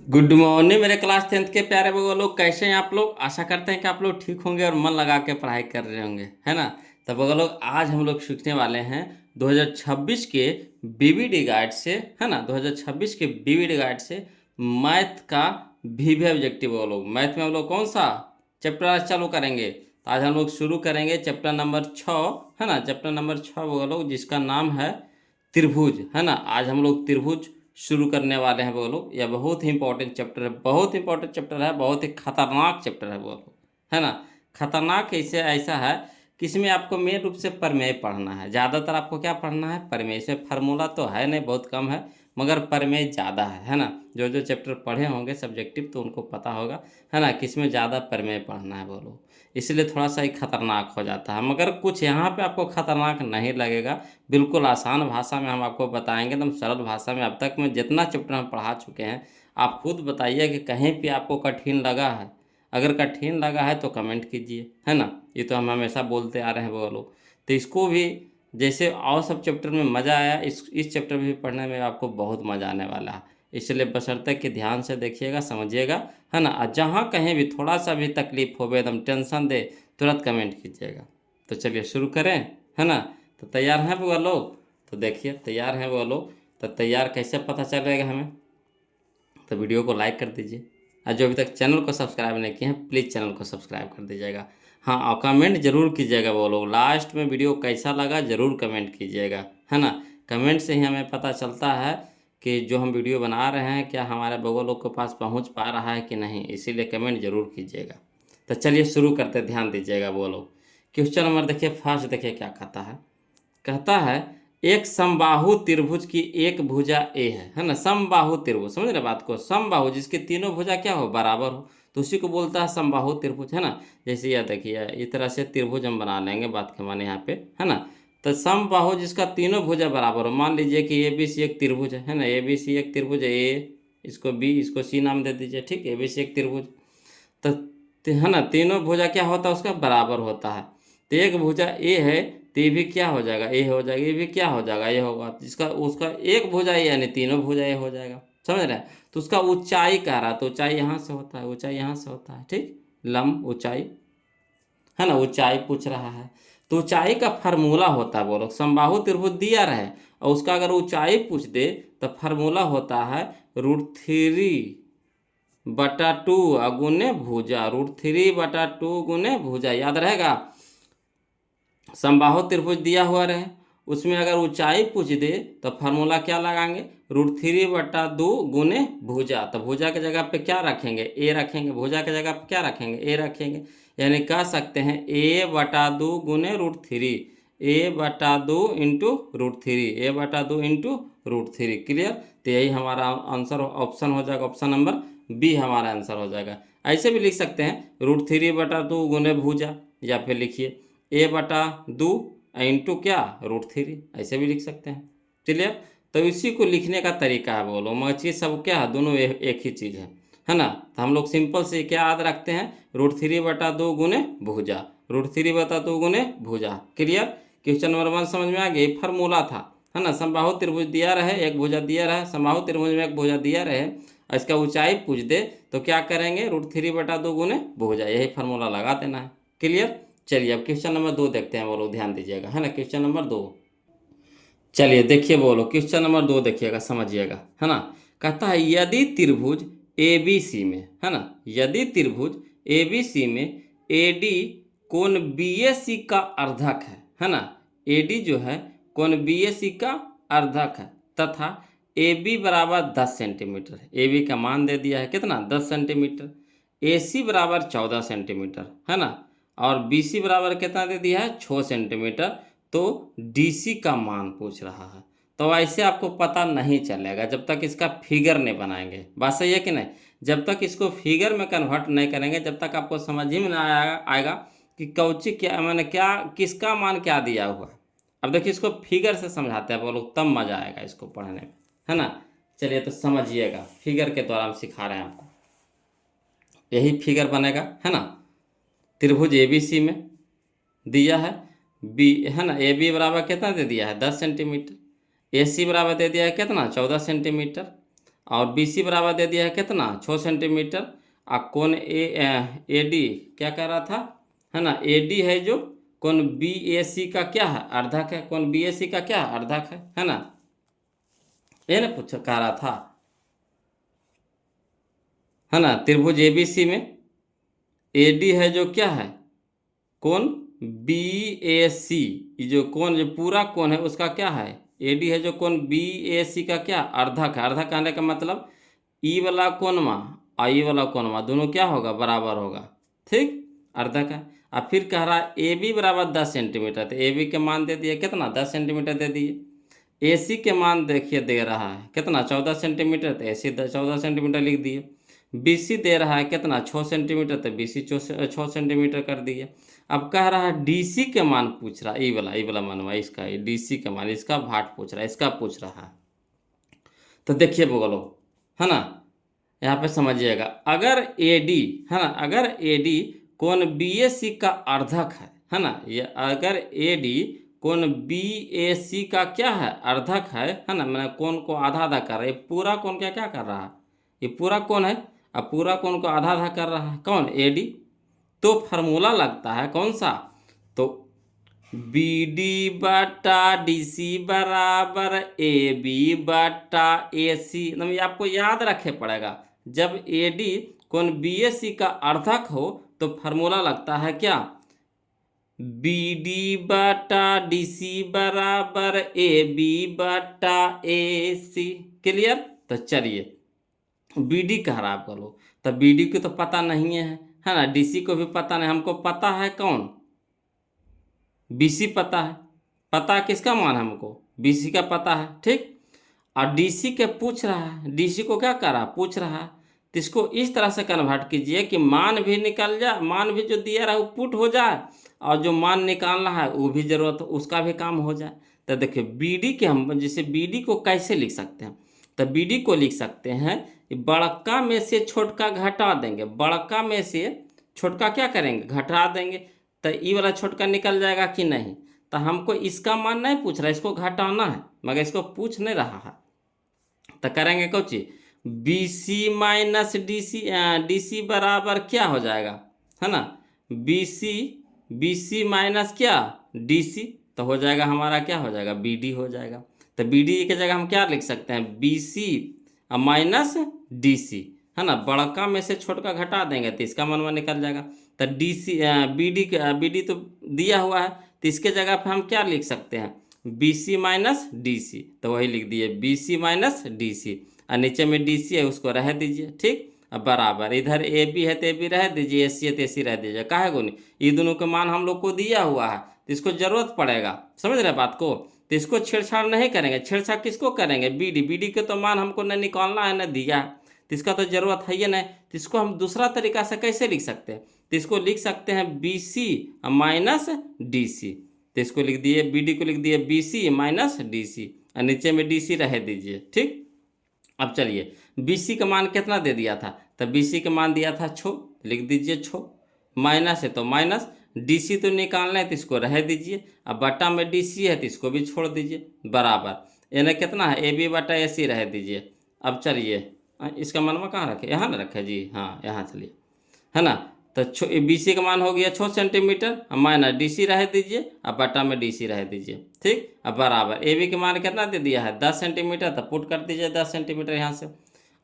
Good morning मेरे class 10th के प्यारे वो लोग, कैसे हैं आप लोग। आशा करते हैं कि आप लोग ठीक होंगे और मन लगा के पढ़ाई कर रहे होंगे, है ना। तब वो लोग आज हम लोग सीखने वाले हैं 2026 के बीवीडी गाइड से, है ना। 2026 के बीवीडी गाइड से मैथ का वीवी ऑब्जेक्टिव। वो लोग मैथ में हम लोग कौन सा चैप्टर आज चालू करेंगे। तो आज हम लोग शुरू करेंगे चैप्टर नंबर 6, है ना। चैप्टर नंबर 6 वो लोग जिसका नाम है त्रिभुज, है ना। आज हम लोग त्रिभुज शुरू करने वाले हैं वो लोग। यह बहुत ही इंपॉर्टेंट चैप्टर है, बहुत इंपॉर्टेंट चैप्टर है, बहुत ही खतरनाक चैप्टर है वो लोग, है ना। खतरनाक इसे ऐसा है कि इसमें आपको मेन रूप से प्रमेय पढ़ना है। ज़्यादातर आपको क्या पढ़ना है, प्रमेय। इसमें फार्मूला तो है नहीं, बहुत कम है, मगर प्रमेय ज़्यादा है ना। जो जो चैप्टर पढ़े होंगे सब्जेक्टिव तो उनको पता होगा, है ना, कि इसमें ज़्यादा प्रमेय पढ़ना है वो लोग। इसलिए थोड़ा सा ही खतरनाक हो जाता है, मगर कुछ यहाँ पे आपको खतरनाक नहीं लगेगा। बिल्कुल आसान भाषा में हम आपको बताएंगे, एकदम सरल भाषा में। अब तक में जितना चैप्टर हम पढ़ा चुके हैं, आप खुद बताइए कि कहीं भी आपको कठिन लगा है। अगर कठिन लगा है तो कमेंट कीजिए, है ना। ये तो हम हमेशा बोलते आ रहे हैं वो लोग। तो इसको भी जैसे और सब चैप्टर में मज़ा आया, इस चैप्टर में भी पढ़ने में आपको बहुत मज़ा आने वाला है। इसलिए बशर्ते कि ध्यान से देखिएगा, समझिएगा, है ना। और जहाँ कहीं भी थोड़ा सा भी तकलीफ हो, एकदम टेंशन दे, तुरंत कमेंट कीजिएगा। तो चलिए शुरू करें, है ना। तो तैयार हैं वो लोग। तो देखिए तैयार हैं वो लोग। तो तैयार कैसे पता चलेगा हमें। तो वीडियो को लाइक कर दीजिए, और जो अभी तक चैनल को सब्सक्राइब नहीं किए हैं प्लीज़ चैनल को सब्सक्राइब कर दीजिएगा। हाँ, और कमेंट जरूर कीजिएगा वो लोग। लास्ट में वीडियो कैसा लगा ज़रूर कमेंट कीजिएगा, है ना। कमेंट से ही हमें पता चलता है कि जो हम वीडियो बना रहे हैं क्या हमारे बगल लोग के पास पहुंच पा रहा है कि नहीं। इसीलिए कमेंट जरूर कीजिएगा। तो चलिए शुरू करते, ध्यान दीजिएगा वो लोग। क्वेश्चन नंबर देखिए, फर्स्ट देखिए क्या कहता है। कहता है एक समबाहु त्रिभुज की एक भुजा ए है ना। समबाहु त्रिभुज, समझ रहे बात को। समबाहु जिसके तीनों भुजा क्या हो, बराबर हो, तो उसी को बोलता है समबाहु त्रिभुज, है ना। जैसे यह देखिए इस तरह से त्रिभुज हम बना लेंगे, बात के माने यहाँ पे, है ना। तो समबाहु जिसका तीनों भुजा बराबर हो, मान लीजिए कि ए बी सी एक त्रिभुज है ना। ए बी सी एक त्रिभुज है, ए इसको बी इसको सी नाम दे दीजिए, ठीक है। ए बी सी एक त्रिभुज। तो है ना, तीनों भुजा क्या होता है उसका, बराबर होता है। तो एक भुजा ए है तो ये भी क्या हो जाएगा, ए हो जाएगा। ये भी क्या हो जाएगा, ये होगा। जिसका उसका एक भुजा ए यानी तीनों भुजा ए हो जाएगा, समझ रहे हैं। तो उसका ऊंचाई कह रहा, तो ऊंचाई यहाँ से होता है, ऊंचाई यहाँ से होता है, ठीक। लंब ऊंचाई, है ना, ऊंचाई पूछ रहा है। तो ऊंचाई का फार्मूला होता है, बोलो समबाहु त्रिभुज दिया रहे और उसका अगर ऊंचाई पूछ दे तो फार्मूला होता है √3/2 गुने भुजा। √3/2 गुने भुजा, याद रहेगा। समबाहु त्रिभुज दिया हुआ रहे, उसमें अगर ऊंचाई पूछ दे तो फार्मूला क्या लगाएंगे, √3/2 गुने भुजा। तो भुजा की जगह पे क्या रखेंगे, ए रखेंगे। भुजा की जगह पे क्या रखेंगे, ए रखेंगे। यानी कह सकते हैं a/2 गुने √3, a/2 into √3, a/2 into √3। Clear. तो यही हमारा आंसर ऑप्शन हो जाएगा, ऑप्शन नंबर बी हमारा आंसर हो जाएगा। ऐसे भी लिख सकते हैं √3/2 गुने भुजा, या फिर लिखिए a/2 इंटू क्या, √3, ऐसे भी लिख सकते हैं। क्लियर। तो इसी को लिखने का तरीका है, बोलो मगर चीज़ सब क्या है, दोनों एक ही चीज़ है ना। तो हम लोग सिंपल से क्या याद रखते हैं, √3/2 गुने भुजा, √3/2 गुने भुजा। क्लियर। क्वेश्चन नंबर 1 समझ में आ गया, फार्मूला था, है ना। समबाहु त्रिभुज दिया रहे, एक भुजा दिया रहे, समबाहु त्रिभुज में एक भुजा दिया रहे, इसका ऊंचाई पूछ दे तो क्या करेंगे, √3/2 गुने भुजा, यही फार्मूला लगा देना है। क्लियर। चलिए अब क्वेश्चन नंबर 2 देखते हैं, बोलो ध्यान दीजिएगा, है ना। क्वेश्चन नंबर 2, चलिए देखिए बोलो क्वेश्चन नंबर 2 देखिएगा, समझिएगा, है ना। कहता है यदि त्रिभुज ए बी सी में, है ना, यदि त्रिभुज ए बी सी में ए डी कोण बी ए सी का अर्धक है ना। ए डी जो है कोण बी ए सी का अर्धक है, तथा ए बी बराबर 10 सेंटीमीटर। ए बी का मान दे दिया है कितना, 10 सेंटीमीटर। ए सी बराबर 14 सेंटीमीटर, है ना। और बी सी बराबर कितना दे दिया है, 6 सेंटीमीटर। तो डीसी का मान पूछ रहा है। तो ऐसे आपको पता नहीं चलेगा जब तक इसका फिगर नहीं बनाएंगे। बात सही है कि नहीं। जब तक इसको फिगर में कन्वर्ट नहीं करेंगे, जब तक आपको समझ ही में ना आएगा कि कौची क्या, मैंने क्या, किसका मान क्या दिया हुआ है। अब देखिए इसको फिगर से समझाते हैं वो लोग, तब मजा आएगा इसको पढ़ने में, है ना। चलिए तो समझिएगा, फिगर के द्वारा हम सिखा रहे हैं आपको। यही फिगर बनेगा, है ना। त्रिभुज एबीसी में दिया है बी, है ना। ए बी बराबर कितना दे दिया है, 10 सेंटीमीटर। ए सी बराबर दे दिया है कितना, 14 सेंटीमीटर। और BC बराबर दे दिया है कितना 6 सेंटीमीटर। और कोण AD क्या कह रहा था, है ना, AD है जो कोण BAC का क्या है, अर्धक है। कोण BAC का क्या है, अर्धक है ना, ये ना पूछ कह रहा था, है ना। त्रिभुज ABC में AD है जो क्या है, कोण BAC, ये जो कोण जो पूरा कोण है उसका क्या है, AD है जो कोण BAC का क्या, अर्धक है। अर्धक कहने का मतलब ई वाला कोणमा और ई वाला कोणमा दोनों क्या होगा, बराबर होगा, ठीक, अर्धक है। और फिर कह रहा है AB बराबर 10 सेंटीमीटर, तो AB के मान दे दिए कितना 10 सेंटीमीटर दे दिए। AC के मान देखिए दे रहा है कितना 14 सेंटीमीटर, तो AC 14 सेंटीमीटर लिख दिए। BC दे रहा है कितना 6 सेंटीमीटर, तो BC 6 सेंटीमीटर कर दिए। अब कह रहा है DC के मान पूछ रहा है, ई वाला मानवा इसका, DC के मान इसका भाट पूछ रहा है, इसका पूछ रहा है। तो देखिए बोलो, है ना, यहाँ पे समझिएगा, अगर AD, है ना, अगर AD कोण BAC का अर्धक है ना, ये अगर AD कोण BAC का क्या है, अर्धक है ना, मैंने कोण को आधा आधा कर रहा है, ये पूरा कोण क्या क्या कर रहा है, ये पूरा कोण है, अब पूरा कोण को आधा आधा कर रहा है कौन, AD। तो फार्मूला लगता है कौन सा, तो BD बटा DC बराबर AB बटा AC। मतलब आपको याद रखे पड़ेगा, जब AD कोण BAC का अर्धक हो तो फार्मूला लगता है क्या, BD बटा DC बराबर AB बटा AC। क्लियर। तो चलिए BD कह रहा है आपका लोग, तो BD को तो पता नहीं है ना, DC को भी पता नहीं, हमको पता है कौन, BC पता है। पता किसका मान है हमको, BC का पता है, ठीक। और DC के पूछ रहा है, DC को क्या कर रहा है, पूछ रहा है, तो इसको इस तरह से कन्वर्ट कीजिए कि मान भी निकल जाए, मान भी जो दिया रहा है वो पुट हो जाए, और जो मान निकालना है वो भी जरूरत उसका भी काम हो जाए। तो देखिए BD के हम जैसे BD को कैसे लिख सकते हैं, तो BD को लिख सकते हैं, बड़का में से छोटका घटा देंगे, बड़का में से छोटका क्या करेंगे, घटा देंगे, तो ई वाला छोटका निकल जाएगा कि नहीं। तो हमको इसका मान नहीं पूछ रहा है, इसको घटाना है, मगर इसको पूछ नहीं रहा है। तो करेंगे कौन चीज, BC माइनस DC बराबर क्या हो जाएगा, है ना, BC माइनस क्या DC, तो हो जाएगा हमारा क्या हो जाएगा, BD हो जाएगा। तो BD की जगह हम क्या लिख सकते हैं, BC माइनस DC, है ना, बड़का में से छोटका घटा देंगे तो इसका मनवा निकल जाएगा। तो DC BD तो दिया हुआ है, तो इसके जगह पर हम क्या लिख सकते हैं, BC माइनस DC, तो वही लिख दिए BC माइनस DC, और नीचे में DC है उसको रह दीजिए, ठीक। अब बराबर इधर AB है तो AB रह दीजिए, AC है तो AC रह दीजिए, काहे को नहीं, ये दोनों के मान हम लोग को दिया हुआ है, तो इसको जरूरत पड़ेगा, समझ रहे बात को। तो इसको छेड़छाड़ नहीं करेंगे, छेड़छाड़ किसको करेंगे, BD के तो मान हमको न निकालना है न दिया है, तो इसका तो जरूरत है ही नहीं। तो इसको हम दूसरा तरीका से कैसे लिख सकते हैं, तो इसको लिख सकते हैं BC माइनस DC, तो इसको लिख दिए, BD को लिख दिए BC माइनस DC, और नीचे में DC रह दीजिए, ठीक। अब चलिए BC का मान कितना दे दिया था, तो BC का मान दिया था 6, लिख दीजिए 6, माइनस है तो माइनस, DC तो निकालना है तो इसको रह दीजिए, अब बटा में DC है तो इसको भी छोड़ दीजिए, बराबर यानी कितना है AB बटा AC रह दीजिए। अब चलिए इसका मनवा कहाँ रखे, यहाँ ना रखे जी, हाँ यहाँ चलिए, है ना। तो BC का मान हो गया 6 सेंटीमीटर, माइनस DC रह दीजिए, अब बटा में DC रह दीजिए, ठीक। अब बराबर AB का मान कितना दे दिया है 10 सेंटीमीटर, तो पुट कर दीजिए 10 सेंटीमीटर यहाँ से,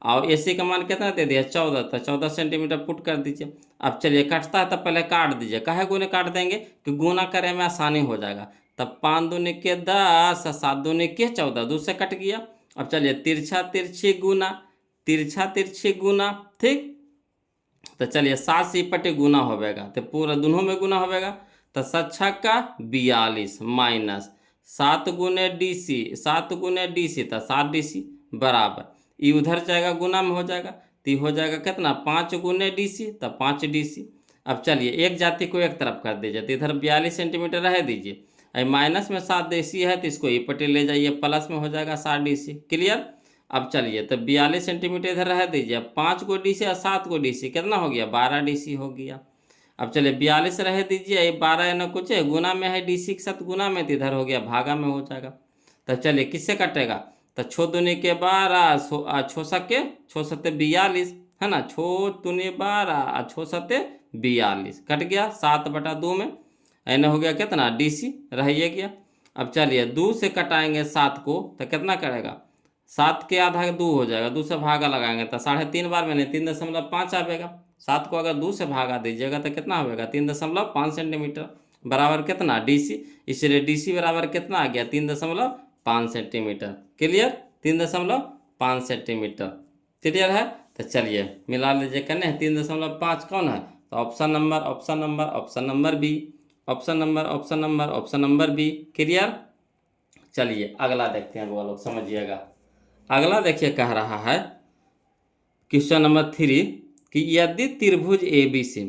और AC का मान कितना दे दिया 14, तो 14 सेंटीमीटर पुट कर दीजिए। अब चलिए कटता है तो पहले काट दीजिए, काहे गुने काट देंगे कि गुना करे में आसानी हो जाएगा। तब 5 दूनी के 10, 7 दूनी के 14, 2 से कट गया। अब चलिए तिरछा तिरछी गुना, तिरछा तिरछी गुना, ठीक। तो चलिए 7 से पटे गुना होगा, तो पूरा दोनों में गुना होगा, तो 7 का 42 माइनस 7 गुने DC, 7 गुने DC, तो 7 DC बराबर, ये उधर जाएगा गुना में हो जाएगा, तो ये हो जाएगा कितना 5 गुने DC, तो 5 DC। अब चलिए एक जाति को एक तरफ कर दीजिए, तो इधर 42 सेंटीमीटर रह दीजिए, माइनस में 7 DC है तो इसको ये पटे ले जाइए, प्लस में हो जाएगा 7 DC। क्लियर। अब चलिए तो 42 सेंटीमीटर इधर रह दीजिए, 5 को DC और 7 को DC कितना हो गया 12 DC हो गया। अब चलिए 42 रह दीजिए, ये 12 न कुछ है गुना में है DC के साथ गुना में, तो इधर हो गया भागा में हो जाएगा। तो चलिए किससे कटेगा, तो 6×2 = 12, 6×7 = 42, है ना। 6×2 = 12 और 6×7 = 42, कट गया 7/2 में। एन हो गया कितना, DC रह ये गया। अब चलिए 2 से कटाएंगे 7 को तो कितना करेगा, 7 के आधा 2 हो जाएगा, 2 से भागा लगाएंगे तो 3.5 बार मैंने 3.5 आवेगा। 7 को अगर 2 से भागा दीजिएगा तो कितना होगा, 3.5 सेंटीमीटर, बराबर कितना, DC। इसलिए DC बराबर कितना आ गया, 3.5 सेंटीमीटर। Clear, 3.5 centimetre. क्लियर है। तो चलिए मिला लीजिए, करने हैं 3.5 कौन है, तो option number B, option number B. Clear. चलिए अगला देखते हैं, वो लोग समझिएगा। अगला देखिए कह रहा है क्वेश्चन नंबर 3 कि यदि त्रिभुज ABC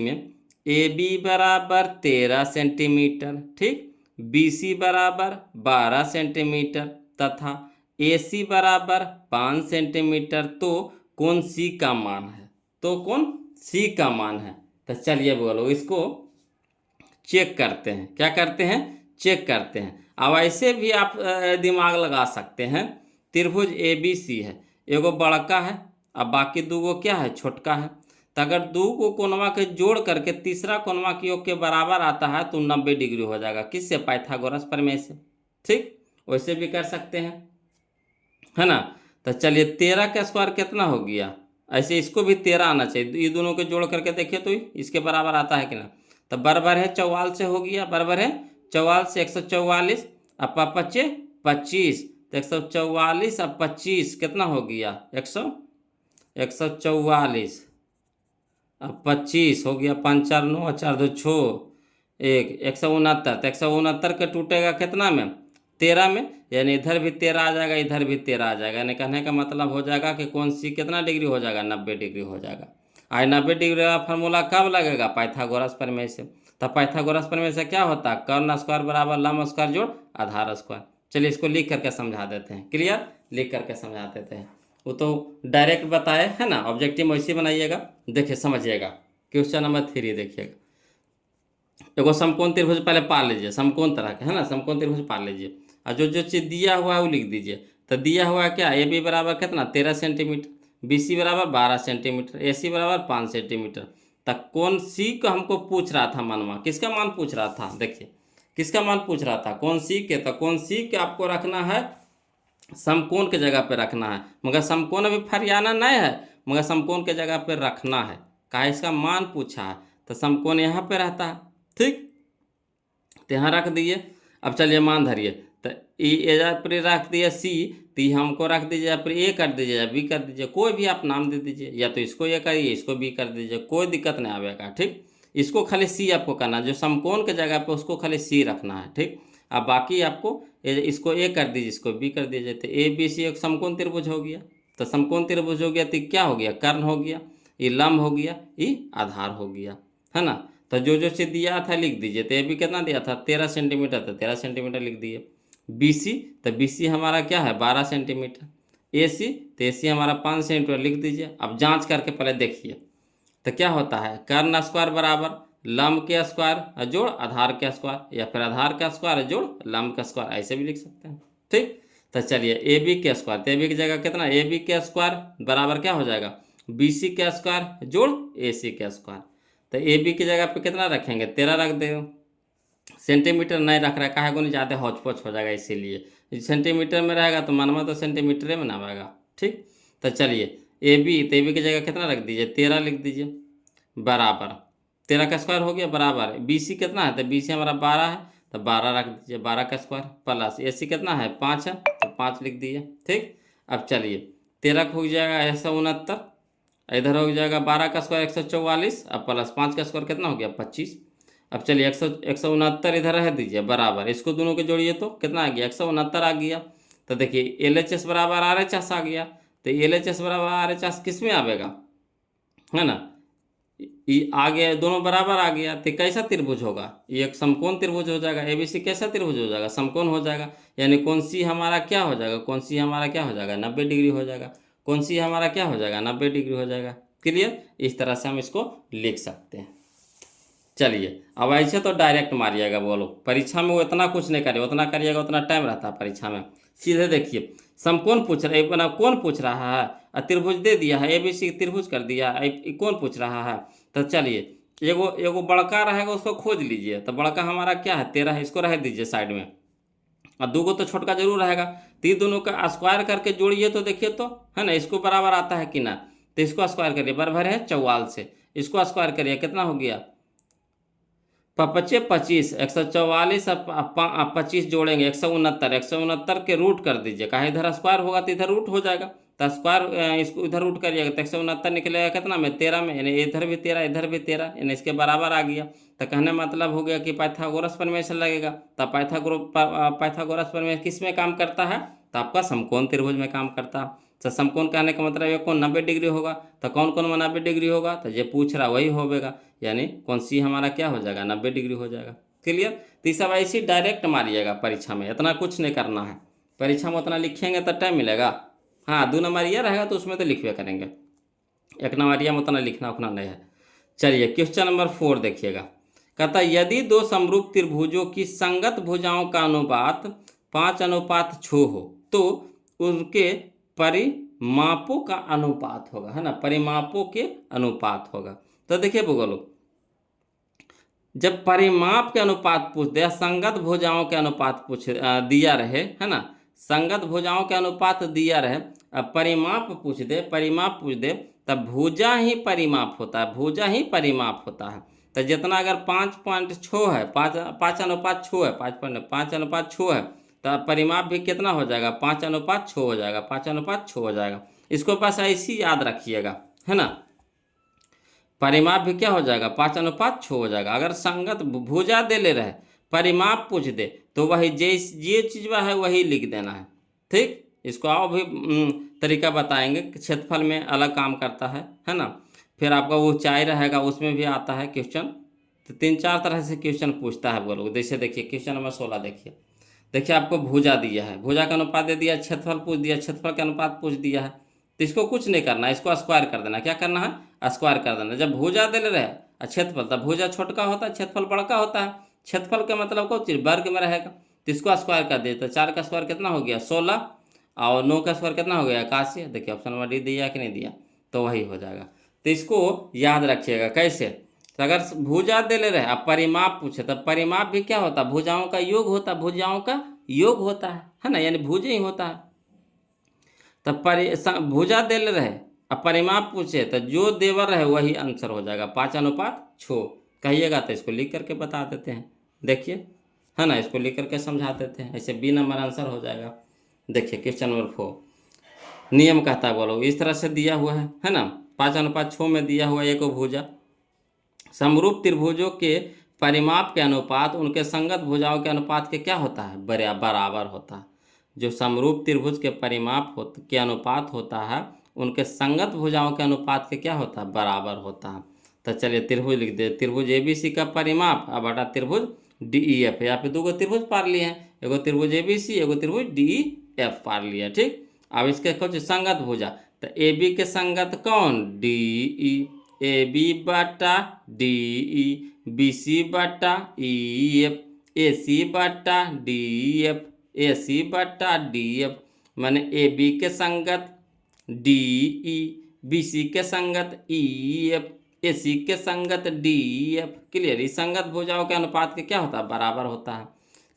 में AB बराबर 13 सेंटीमीटर, ठीक, BC बराबर 12 सेंटीमीटर तथा AC बराबर 5 सेंटीमीटर, तो कौन C का मान है, तो चलिए बोलो इसको चेक करते हैं। क्या करते हैं, चेक करते हैं। अब ऐसे भी आप दिमाग लगा सकते हैं। त्रिभुज ABC है, एगो बड़का है अब बाकी 2 गो क्या है, छोटका है। तो अगर 2 को कोणवा के जोड़ करके तीसरा कोणवा की योग के बराबर आता है तो 90 डिग्री हो जाएगा। किससे, पाइथागोरस प्रमेय से। ठीक, वैसे भी कर सकते हैं, है ना। तो चलिए 13 का स्क्वायर कितना हो गया, ऐसे इसको भी 13 आना चाहिए। ये दोनों को जोड़ करके देखिए तो इसके बराबर आता है कि ना। तो बराबर है 44 से हो गया, बराबर है 44 से 144 अब 25, तो 144 अब 25 कितना हो गया, 144 अब 25 हो गया, 5 4 9 4 2 6 1 169। तो 169 के टूटेगा कितना में, 13 में, यानी इधर भी 13 आ जाएगा, इधर भी 13 आ जाएगा। यानी कहने का मतलब हो जाएगा कि कौन सी कितना डिग्री हो जाएगा, 90 डिग्री हो जाएगा। आज 90 डिग्री का फार्मूला कब लगेगा, पाइथागोरस प्रमेय से। तब पाइथागोरस प्रमेय से क्या होता है, कर्ण स्क्वायर बराबर लंब स्क्वायर जोड़ आधार स्क्वायर। चलिए इसको लिख करके समझा देते हैं। क्लियर, लिख करके समझा देते हैं। वो तो डायरेक्ट बताए है ना, ऑब्जेक्टिव वैसे बनाइएगा। देखिए समझिएगा क्वेश्चन नंबर 3 देखिएगा। एगो समकोण त्रिभुज पहले पा लीजिए, समकोण तरह के है ना, समकोण त्रिभुज पा लीजिए। और जो चीज़ दिया हुआ है वो लिख दीजिए। तो दिया हुआ क्या, AB बराबर कितना 13 सेंटीमीटर, BC बराबर 12 सेंटीमीटर, AC बराबर 5 सेंटीमीटर। तक कौन C को हमको पूछ रहा था मनवा, किसका मान पूछ रहा था, देखिए किसका मान पूछ रहा था, कौन C के। तो कौन C के आपको रखना है, समकोण के जगह पे रखना है। मगर समकोण अभी फरियाना नहीं है, मगर समकोण के जगह पे रखना है। कहा इसका मान पूछा है तो समकोण यहाँ पे रहता है, ठीक, तो यहाँ रख दिए। अब चलिए मान धरिए, तो एजा पर रख दिए C, तो ये हमको रख दीजिए, या फिर A कर दीजिए या B कर दीजिए, कोई भी आप नाम दे दीजिए, या तो इसको A करिए इसको B कर दीजिए, कोई दिक्कत नहीं आएगा। ठीक, इसको खाली C आपको करना है, जो समकोण के जगह पे उसको खाली C रखना है। ठीक, अब बाकी आपको इसको A कर दीजिए इसको B कर दीजिए, तो ABC एक समकोण त्रिभुज हो गया। तो समकोण त्रिभुज हो गया तो क्या हो गया, कर्ण हो गया, ये लंब हो गया, ये आधार हो गया, है ना। तो जो चीज़ दिया था लिख दीजिए। तो AB कितना दिया था 13 सेंटीमीटर, तो 13 सेंटीमीटर लिख दिए। BC, तो BC हमारा क्या है 12 सेंटीमीटर। AC, तो AC हमारा 5 सेंटीमीटर लिख दीजिए। अब जांच करके पहले देखिए तो क्या होता है, कर्ण स्क्वायर बराबर लंब के स्क्वायर जोड़ आधार के स्क्वायर, या फिर आधार का स्क्वायर जोड़ लंब का स्क्वायर, ऐसे भी लिख सकते हैं। ठीक, तो चलिए AB के स्क्वायर, तो AB की जगह कितना, AB के स्क्वायर बराबर क्या हो जाएगा, BC के स्क्वायर जोड़ AC के स्क्वायर। तो AB की जगह पे कितना रखेंगे, 13 रख दे। सेंटीमीटर नहीं रख रहा है, नहीं ज़्यादा हौच पौच हो जाएगा, इसीलिए सेंटीमीटर में रहेगा तो मनवा तो सेंटीमीटर में ना आएगा। ठीक, तो चलिए AB, तो AB की जगह कितना रख दीजिए, 13 लिख दीजिए, बराबर 13 का स्क्वायर हो गया, बराबर BC कितना है, तो BC हमारा 12 है, तो 12 रख दीजिए, 12 का स्क्वायर, प्लस AC कितना है 5 है, तो 5 लिख दीजिए। ठीक, अब चलिए 13 हो जाएगा 169, इधर हो जाएगा 12 का स्क्वायर 144, अब प्लस 5 का स्क्वायर कितना हो गया 25। अब चलिए 169 इधर रह दीजिए, बराबर इसको दोनों के जोड़िए तो कितना आ गया 169 आ गया। तो देखिए LHS बराबर RHS आ गया। तो LHS बराबर RHS किस में आवेगा, है ना, ये आ गया, दोनों बराबर आ गया। तो कैसा त्रिभुज होगा, ये एक समकोण त्रिभुज हो जाएगा। ABC कैसा त्रिभुज हो जाएगा, समकोण हो जाएगा। यानी कौन सी हमारा क्या हो जाएगा, कौन सी हमारा क्या हो जाएगा 90 डिग्री हो जाएगा, कौन सी हमारा क्या हो जाएगा 90 डिग्री हो जाएगा। क्लियर, इस तरह से हम इसको लिख सकते हैं। चलिए अब ऐसे तो डायरेक्ट मारिएगा, बोलो परीक्षा में वो इतना कुछ नहीं करिए, उतना करिएगा उतना टाइम रहता है परीक्षा में। सीधे देखिए समकोण पूछ रहा है, बना कौन पूछ रहा है, त्रिभुज दे दिया है, ABC त्रिभुज कर दिया है, कौन पूछ रहा है। तो चलिए एगो एगो बड़का रहेगा उसको खोज लीजिए। तो बड़का हमारा क्या है 13 है, इसको रह दीजिए साइड में, और दो तो छोटका जरूर रहेगा। तो ये दोनों का स्क्वायर करके जोड़िए तो देखिए तो, है ना, इसको बराबर आता है कि ना। तो इसको स्क्वायर करिए, बराबर है 44 से, इसको स्क्वायर करिए कितना हो गया, पचे 25, 144 अब 25 जोड़ेंगे 169, 169 के रूट कर दीजिए, कहा इधर स्क्वायर होगा तो इधर रूट हो जाएगा। तो स्क्वायर इसको इधर रूट करिएगा तो 169 निकलेगा कितना में 13 में, यानी इधर भी 13 इधर भी 13, यानी इसके बराबर आ गया। तो कहने मतलब हो गया कि पाइथागोरस प्रमेय से लगेगा। तो पाइथागोरस प्रमेय किस में काम करता है, तो आपका समकोण त्रिभुज में काम करता है। तो समकोण कहने का मतलब ये कौन 90 डिग्री होगा। तो कौन कौन में 90 डिग्री होगा, तो ये पूछ रहा वही होगा, यानी कौन सी हमारा क्या हो जाएगा 90 डिग्री हो जाएगा। क्लियर। तो ये सब ऐसे डायरेक्ट मारिएगा परीक्षा में, इतना कुछ नहीं करना है। परीक्षा में उतना लिखेंगे तो टाइम मिलेगा। हाँ 2 नंबरिया रहेगा तो उसमें तो लिखवे करेंगे, 1 नंबरिया में उतना लिखना उतना नहीं है। चलिए क्वेश्चन नंबर 4 देखिएगा। कहता यदि दो समरूप त्रिभुजों की संगत भुजाओं का अनुपात 5:6 हो तो उनके परिमापों का अनुपात होगा, है ना, परिमापों के अनुपात होगा। तो देखिए भूगोलों, जब परिमाप के अनुपात पूछ दे, संगत भुजाओं के अनुपात पूछ दिया रहे, है ना, संगत भुजाओं के अनुपात दिया रहे, अब परिमाप पूछ दे, परिमाप पूछ दे, तब भुजा ही परिमाप होता है, भुजा ही परिमाप होता है। तो जितना अगर 5.6 है, 5:6 है, 5.5:6 है, तो परिमाप भी कितना हो जाएगा 5:6 हो जाएगा, 5:6 हो जाएगा। इसको बस ऐसी याद रखिएगा, है ना, परिमाप भी क्या हो जाएगा 5:6 हो जाएगा। अगर संगत भुजा दे ले रहे, परिमाप पूछ दे, तो वही जे चीज है वही लिख देना है। ठीक, इसको आओ भी तरीका बताएंगे, क्षेत्रफल में अलग काम करता है ना। फिर आपका वो ऊंचाई रहेगा उसमें भी आता है क्वेश्चन। तो 3-4 तरह से क्वेश्चन पूछता है बोलो। जैसे देखिए क्वेश्चन नंबर 16 देखिए आपको भुजा दिया है, भुजा का अनुपात दे दिया, क्षेत्रफल पूछ दिया, क्षेत्रफल का अनुपात पूछ दिया है। तो इसको कुछ नहीं करना है, इसको स्क्वायर कर देना। क्या करना है, स्क्वायर कर देना। जब भुजा दे रहे क्षेत्रफल, तब भुजा छोटका होता है, क्षेत्रफल बड़का होता है। क्षेत्रफल का मतलब कौन चीज वर्ग में रहेगा, तो इसको स्क्वायर कर दिया। तो 4 का स्क्वायर कितना हो गया 16, और 9 का स्क्वायर कितना हो गया 81। देखिए ऑप्शन नंबर डी दिया कि नहीं दिया, तो वही हो जाएगा। तो इसको याद रखिएगा कैसे। तो अगर भुजा दे ले रहे अब परिमाप पूछे, तब परिमाप भी क्या होता है, भुजाओं का योग होता है, भुजाओं का योग होता है ना, यानी भुजा ही होता है। तब भुजा दे ले रहे अब परिमाप पूछे, तो जो देवर रहे वही आंसर हो जाएगा 5:6 कहिएगा। तो इसको लिख करके बता देते हैं, देखिए, है ना, इसको लिख करके समझा देते हैं, ऐसे बी नंबर आंसर हो जाएगा। देखिए क्वेश्चन नंबर 4 नियम कहता है बोलो, इस तरह से दिया हुआ है ना, 5:6 में दिया हुआ एक भुजा, समरूप त्रिभुजों के परिमाप के अनुपात उनके संगत भुजाओं के अनुपात के क्या होता है, बराबर होता है। जो समरूप त्रिभुज के परिमाप के अनुपात होता है उनके संगत भुजाओं के अनुपात के क्या होता है, बराबर होता है। तो चलिए त्रिभुज लिख दे, त्रिभुज ABC का परिमाप अब बटा त्रिभुज DEF। यहाँ पे 2 त्रिभुज पार लिए हैं, एगो त्रिभुज ABC, एगो त्रिभुज DEF पार लिया। ठीक, अब इसके कुछ संगत भुजा, तो AB के संगत कौन DE, AB बटा DE, BC बटा EF, AC बटा DF, AC बटा DF, माने AB के संगत DE, BC के संगत EF, AC के संगत DF। क्लियर। इस संगत भुजाओं के अनुपात के क्या होता है, बराबर होता है।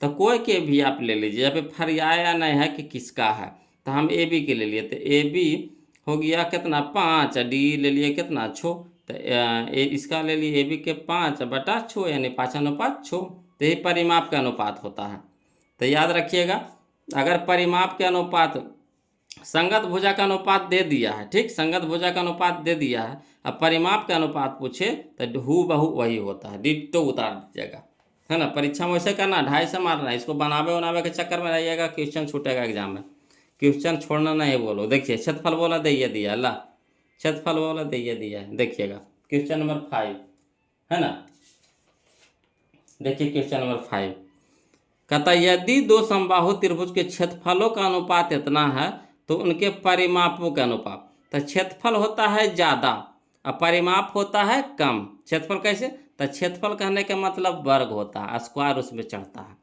तो कोई के भी आप ले लीजिए, यहाँ पे फरियाया नहीं है कि किसका है, तो हम AB के ले लिए। तो AB हो गया कितना 5, D ले लिए कितना 6, तो इसका ले लिए AB के 5/6 यानी 5:6। तो यही परिमाप का अनुपात होता है। तो याद रखिएगा, अगर परिमाप के अनुपात संगत भुजा का अनुपात दे दिया है, ठीक, संगत भुजा का अनुपात दे दिया है, अब परिमाप का अनुपात पूछे तो हूबहू वही होता है, डिट्टो उतार दीजिएगा, है ना। परीक्षा में वैसे करना 2.5 से मारना है, इसको बनावे के चक्कर में रहिएगा, क्वेश्चन छूटेगा एग्जाम में, क्वेश्चन छोड़ना नहीं। बोलो देखिए क्षेत्रफल बोला दैया दिया अल्लाह, क्षेत्रफल बोला दैया दिया है। देखिएगा क्वेश्चन नंबर 5, है ना। देखिए क्वेश्चन नंबर 5 कहता यदि 2 समबाहु त्रिभुज के क्षेत्रफलों का अनुपात इतना है तो उनके परिमापों के अनुपात, तो क्षेत्रफल होता है ज़्यादा और परिमाप होता है कम। क्षेत्रफल कैसे, तो क्षेत्रफल कहने का मतलब वर्ग होता है, स्क्वायर उसमें चढ़ता है।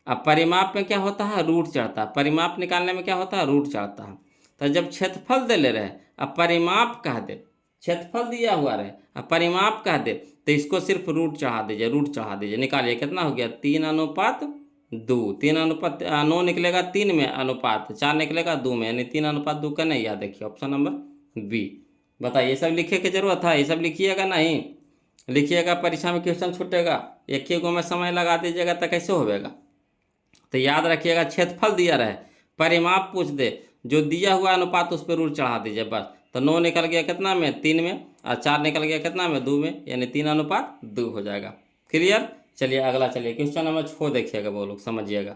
अब परिमाप में क्या होता है, रूट चढ़ता है। परिमाप निकालने में क्या होता है, रूट चढ़ता है। तो जब क्षेत्रफल दे ले रहे, अब परिमाप कह दे, क्षेत्रफल दिया हुआ रहे, अब परिमाप कह दे, तो इसको सिर्फ रूट चढ़ा दीजिए, रूट चढ़ा दीजिए। निकालिए कितना हो गया, 3:2। 3:9 निकलेगा 3 में, अनुपात 4 निकलेगा 2 में, यानी 3:2 का नहीं। याद देखिए ऑप्शन नंबर बी। बताइए, ये सब लिखने की जरूरत है, ये सब लिखिएगा नहीं, लिखिएगा परीक्षा में क्वेश्चन छूटेगा। एक ही गो में समय लगा दीजिएगा तो कैसे होगा। तो याद रखिएगा, क्षेत्रफल दिया रहे, परिमाप पूछ दे, जो दिया हुआ अनुपात उस पर रूट चढ़ा दीजिए बस। तो 9 निकल गया कितना में, 3 में, और 4 निकल गया कितना में, 2 में, यानी 3:2 हो जाएगा। क्लियर। चलिए अगला, चलिए क्वेश्चन नंबर 6 देखिएगा, वो लोग समझिएगा।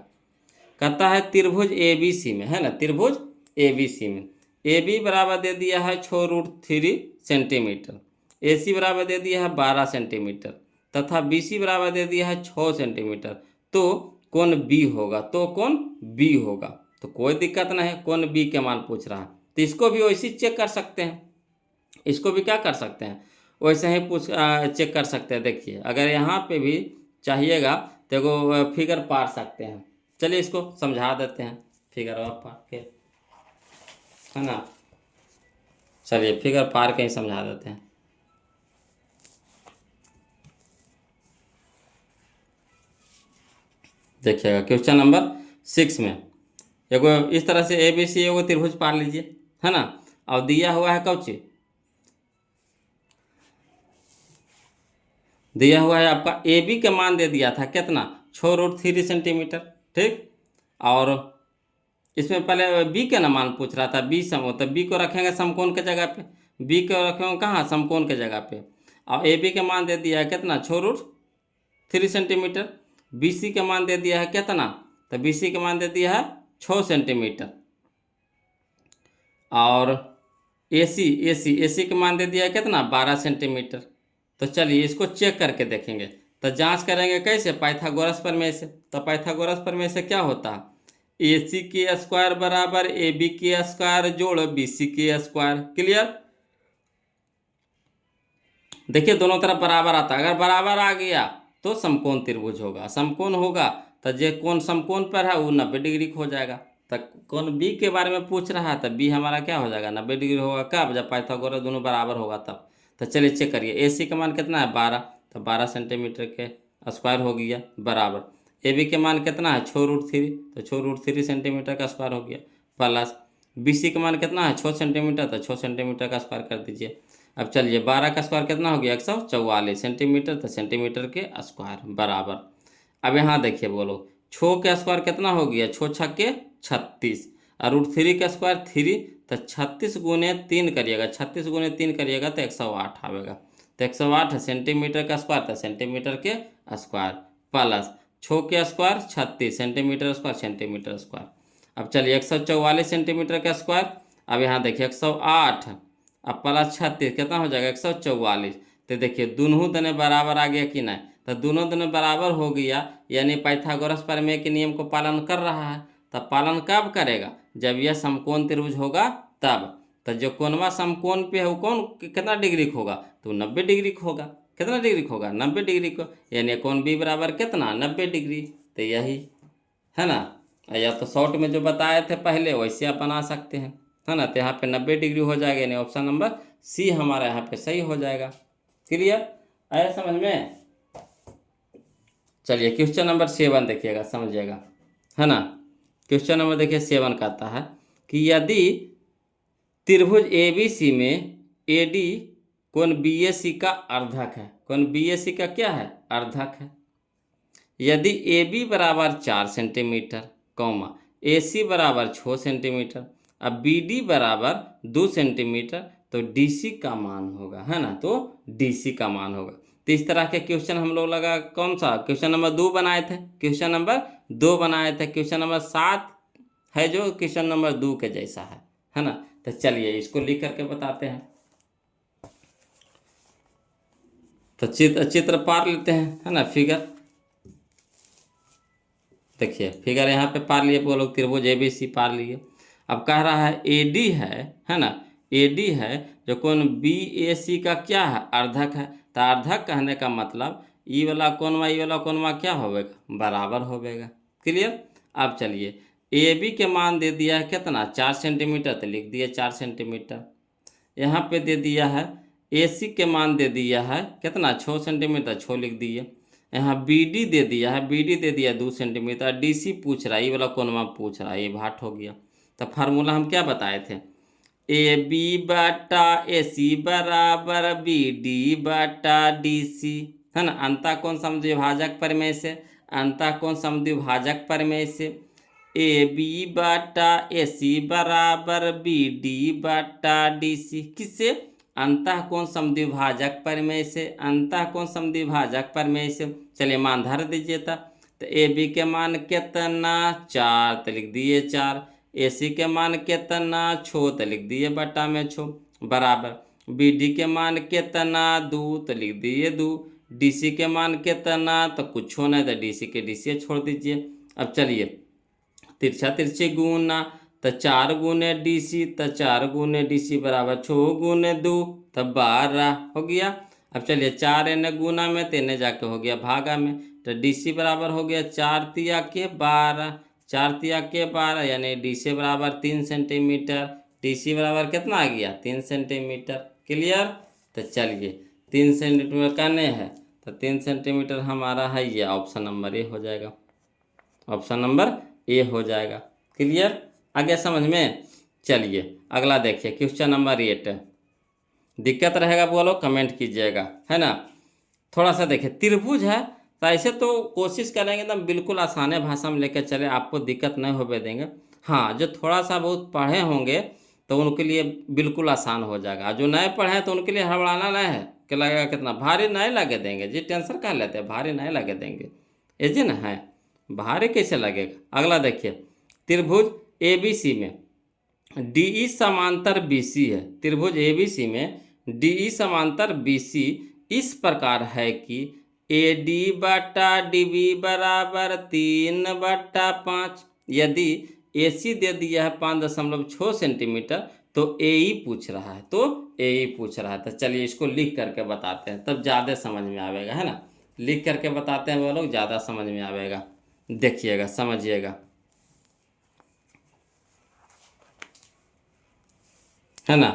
कहता है त्रिभुज ABC में, है ना, त्रिभुज ABC में ए बी बराबर दे दिया है 6√3 सेंटीमीटर, AC बराबर दे दिया है 12 सेंटीमीटर, तथा BC बराबर दे दिया है 6 सेंटीमीटर। तो कौन बी होगा, तो कौन बी होगा। तो कोई दिक्कत नहीं है, कौन बी के मान पूछ रहा है, तो इसको भी वैसे चेक कर सकते हैं, इसको भी क्या कर सकते हैं, वैसे ही चेक कर सकते हैं। देखिए अगर यहाँ पे भी चाहिएगा तो वो फिगर पार सकते हैं। चलिए इसको समझा देते हैं, फिगर पार के, है ना। चलिए फिगर पार के ही समझा देते हैं। देखिएगा क्वेश्चन नंबर 6 में एगो इस तरह से ABC एगो त्रिभुज पार लीजिए, है ना। और दिया हुआ है कौची, दिया हुआ है आपका AB के मान दे दिया था कितना, 6√3 सेंटीमीटर, ठीक। और इसमें पहले बी के ना मान पूछ रहा था, बी सम, तो बी को रखेंगे समकोण के जगह पे, बी को रखेंगे कहाँ, समकोण के जगह पे। और AB के मान दे दिया है कितना, 6√3 सेंटीमीटर। BC के मान दे दिया है कितना, तो BC के मान दे दिया है 6 सेंटीमीटर। और AC के मान दे दिया है कितना, 12 सेंटीमीटर। तो चलिए इसको चेक करके देखेंगे। तो जांच करेंगे कैसे, पाइथागोरस प्रमेय से। तो पाइथागोरस प्रमेय से क्या होता है, AC के स्क्वायर बराबर AB के स्क्वायर जोड़ BC के स्क्वायर। क्लियर। देखिए दोनों तरफ बराबर आता है, अगर बराबर आ गया तो समकोण त्रिभुज होगा, समकोण होगा तो जे कौन समकोण पर है वो 90 डिग्री हो जाएगा। तो कौन बी के बारे में पूछ रहा है, तो बी हमारा क्या हो जाएगा, 90 डिग्री होगा। कब, जब पाइथागोरस दोनों बराबर होगा तब। तो चलिए चेक करिए, AC का मान कितना है, 12, तो 12 सेंटीमीटर के स्क्वायर हो गया बराबर। AB के मान कितना है, 6√3, तो 6√3 सेंटीमीटर का स्क्वायर हो गया, प्लस BC का मान कितना है, 6 सेंटीमीटर, तो 6 सेंटीमीटर का स्क्वायर कर दीजिए। अब चलिए 12 का स्क्वायर कितना हो गया, 144 सेंटीमीटर, तो सेंटीमीटर के स्क्वायर बराबर। अब यहाँ देखिए बोलो, 6 के स्क्वायर कितना हो गया, 6 छक्के 36, और √3 का स्क्वायर 3, तो 36 गुने 3 करिएगा, 36 गुने 3 करिएगा तो 108 आवेगा। तो 108 सेंटीमीटर का स्क्वायर, तो सेंटीमीटर के स्क्वायर, प्लस 6 के square 36 centimetre square, centimetre square. अब चलिए 144 सेंटीमीटर का स्क्वायर। अब यहाँ देखिए 108 अब प्लस 36 कितना हो जाएगा, 144। तो देखिए दोनों दने बराबर आ गया कि नहीं, तो दोनों दने बराबर हो गया, यानी पाइथागोरस प्रमेय के नियम को पालन कर रहा है। तब पालन कब करेगा, जब यह समकोण त्रिभुज होगा तब। तो जो कोणवा समकोण पे है वो कौन कितना डिग्री का होगा, तो 90 डिग्री का होगा। कितना डिग्री का होगा, 90 डिग्री को, यानी कोण बी बराबर कितना, 90 डिग्री। तो यही है ना, या तो शॉर्ट में जो बताए थे पहले वैसे आप बना सकते हैं, है ना। तो यहाँ पे 90 डिग्री हो जाएगा, यानी ऑप्शन नंबर सी हमारा यहाँ पे सही हो जाएगा। क्लियर, आया समझ में। चलिए क्वेश्चन नंबर 7 देखिएगा, समझिएगा, है ना। क्वेश्चन नंबर देखिए 7 कहता है कि यदि त्रिभुज ABC में AD कोण BAC का अर्धक है, कोण BAC का क्या है, अर्धक है। यदि AB बराबर 4 सेंटीमीटर, कौमा AC बराबर 6 सेंटीमीटर, अब BD बराबर 2 सेंटीमीटर, तो DC का मान होगा, है ना। तो DC का मान होगा। तो इस तरह के क्वेश्चन हम लोग लगा, कौन सा क्वेश्चन नंबर 2 बनाए थे, क्वेश्चन नंबर 2 बनाए थे। क्वेश्चन नंबर 7 है जो क्वेश्चन नंबर 2 के जैसा है ना। तो चलिए इसको लिख करके बताते हैं। तो चित्र पार लेते हैं, है ना। फिगर देखिए, फिगर यहाँ पे पार लिए, वो लोग त्रिभुज ABC पार लिए। अब कह रहा है AD है ना, AD है जो कोण BAC का क्या है, अर्धक है। तो अर्धक कहने का मतलब ई वाला कोणवा क्या होगा, बराबर होगा। क्लियर। अब चलिए ए बी के मान दे दिया है कितना 4 सेंटीमीटर, तो लिख दिए 4 सेंटीमीटर। यहाँ पे दे दिया है ए सी के मान दे दिया है कितना 6 सेंटीमीटर, 6 लिख दिए। यहाँ बी डी दे दिया है, बी डी दे दिया 2 सेंटीमीटर। डी सी पूछ रहा है, ये वाला कोनमा पूछ रहा है, ये भाट हो गया। तो फार्मूला हम क्या बताए थे, ए बी बटा ए सी बराबर बी डी बटा डी सी, है ना। अंतः कोण समद्विभाजक प्रमेय से, अंतः कोण समद्विभाजक प्रमेय से ए बी बटा ए सी बराबर बी डी बटा डी सी, किससे, अंतः कोण समद्विभाजक प्रमेय से, अंतः कोण समद्विभाजक प्रमेय से। चलिए मान धर दीजिए तो ए बी के मान कितना 4, तो लिख दिए 4। ए सी के मान कितना 6, तो लिख दिए बटा में 6 बराबर बी डी के मान कितना 2, तो लिख दिए 2। डी सी के मान कितना, तो कुछ नहीं, तो डी सी के डी सी छोड़ दीजिए। अब चलिए तिरछा तिरछे गुना, तो 4 गुने डी सी, तो 4 गुने डी सी बराबर 6 गुने 2, तो 12 हो गया। अब चलिए 4 इन्हें गुना में, 3 जाके हो गया भागा में, तो डी सी बराबर हो गया 4 तिया के 12, 4 तिया के 12, यानी डी सी बराबर 3 सेंटीमीटर। डी सी बराबर कितना आ गया 3 सेंटीमीटर। क्लियर। तो चलिए 3 सेंटीमीटर करने हैं, तो 3 सेंटीमीटर हमारा है, ये ऑप्शन नंबर ए हो जाएगा, ऑप्शन नंबर ए हो जाएगा। क्लियर, आ गया समझ में। चलिए अगला देखिए क्वेश्चन नंबर 8। दिक्कत रहेगा बोलो कमेंट कीजिएगा, है ना। थोड़ा सा देखिए त्रिभुज है, तो ऐसे तो कोशिश करेंगे एकदम बिल्कुल आसाने भाषा में लेकर चले, आपको दिक्कत नहीं होने देंगे। हाँ, जो थोड़ा सा बहुत पढ़े होंगे तो उनके लिए बिल्कुल आसान हो जाएगा, जो नए पढ़े हैं तो उनके लिए हड़बड़ाना नहीं है कि लगेगा कितना भारी, नहीं लगे देंगे जी, टेंशन कर लेते हैं, भारी नहीं लगे देंगे, ये जी ना है, भारी कैसे लगेगा। अगला देखिए त्रिभुज ए बी सी में डी ई समांतर बी सी है, त्रिभुज ए बी सी में डी ई समांतर बी सी इस प्रकार है कि ए डी बटा डी बी बराबर 3/5। यदि ए सी दे दिया है 5.6 सेंटीमीटर, तो ए ई पूछ रहा है, तो ए ई पूछ रहा है। तो चलिए इसको लिख करके बताते हैं, तब ज़्यादा समझ में आवेगा, है ना। लिख करके बताते हैं वो लोग, ज़्यादा समझ में आवेगा। देखिएगा समझिएगा, है ना।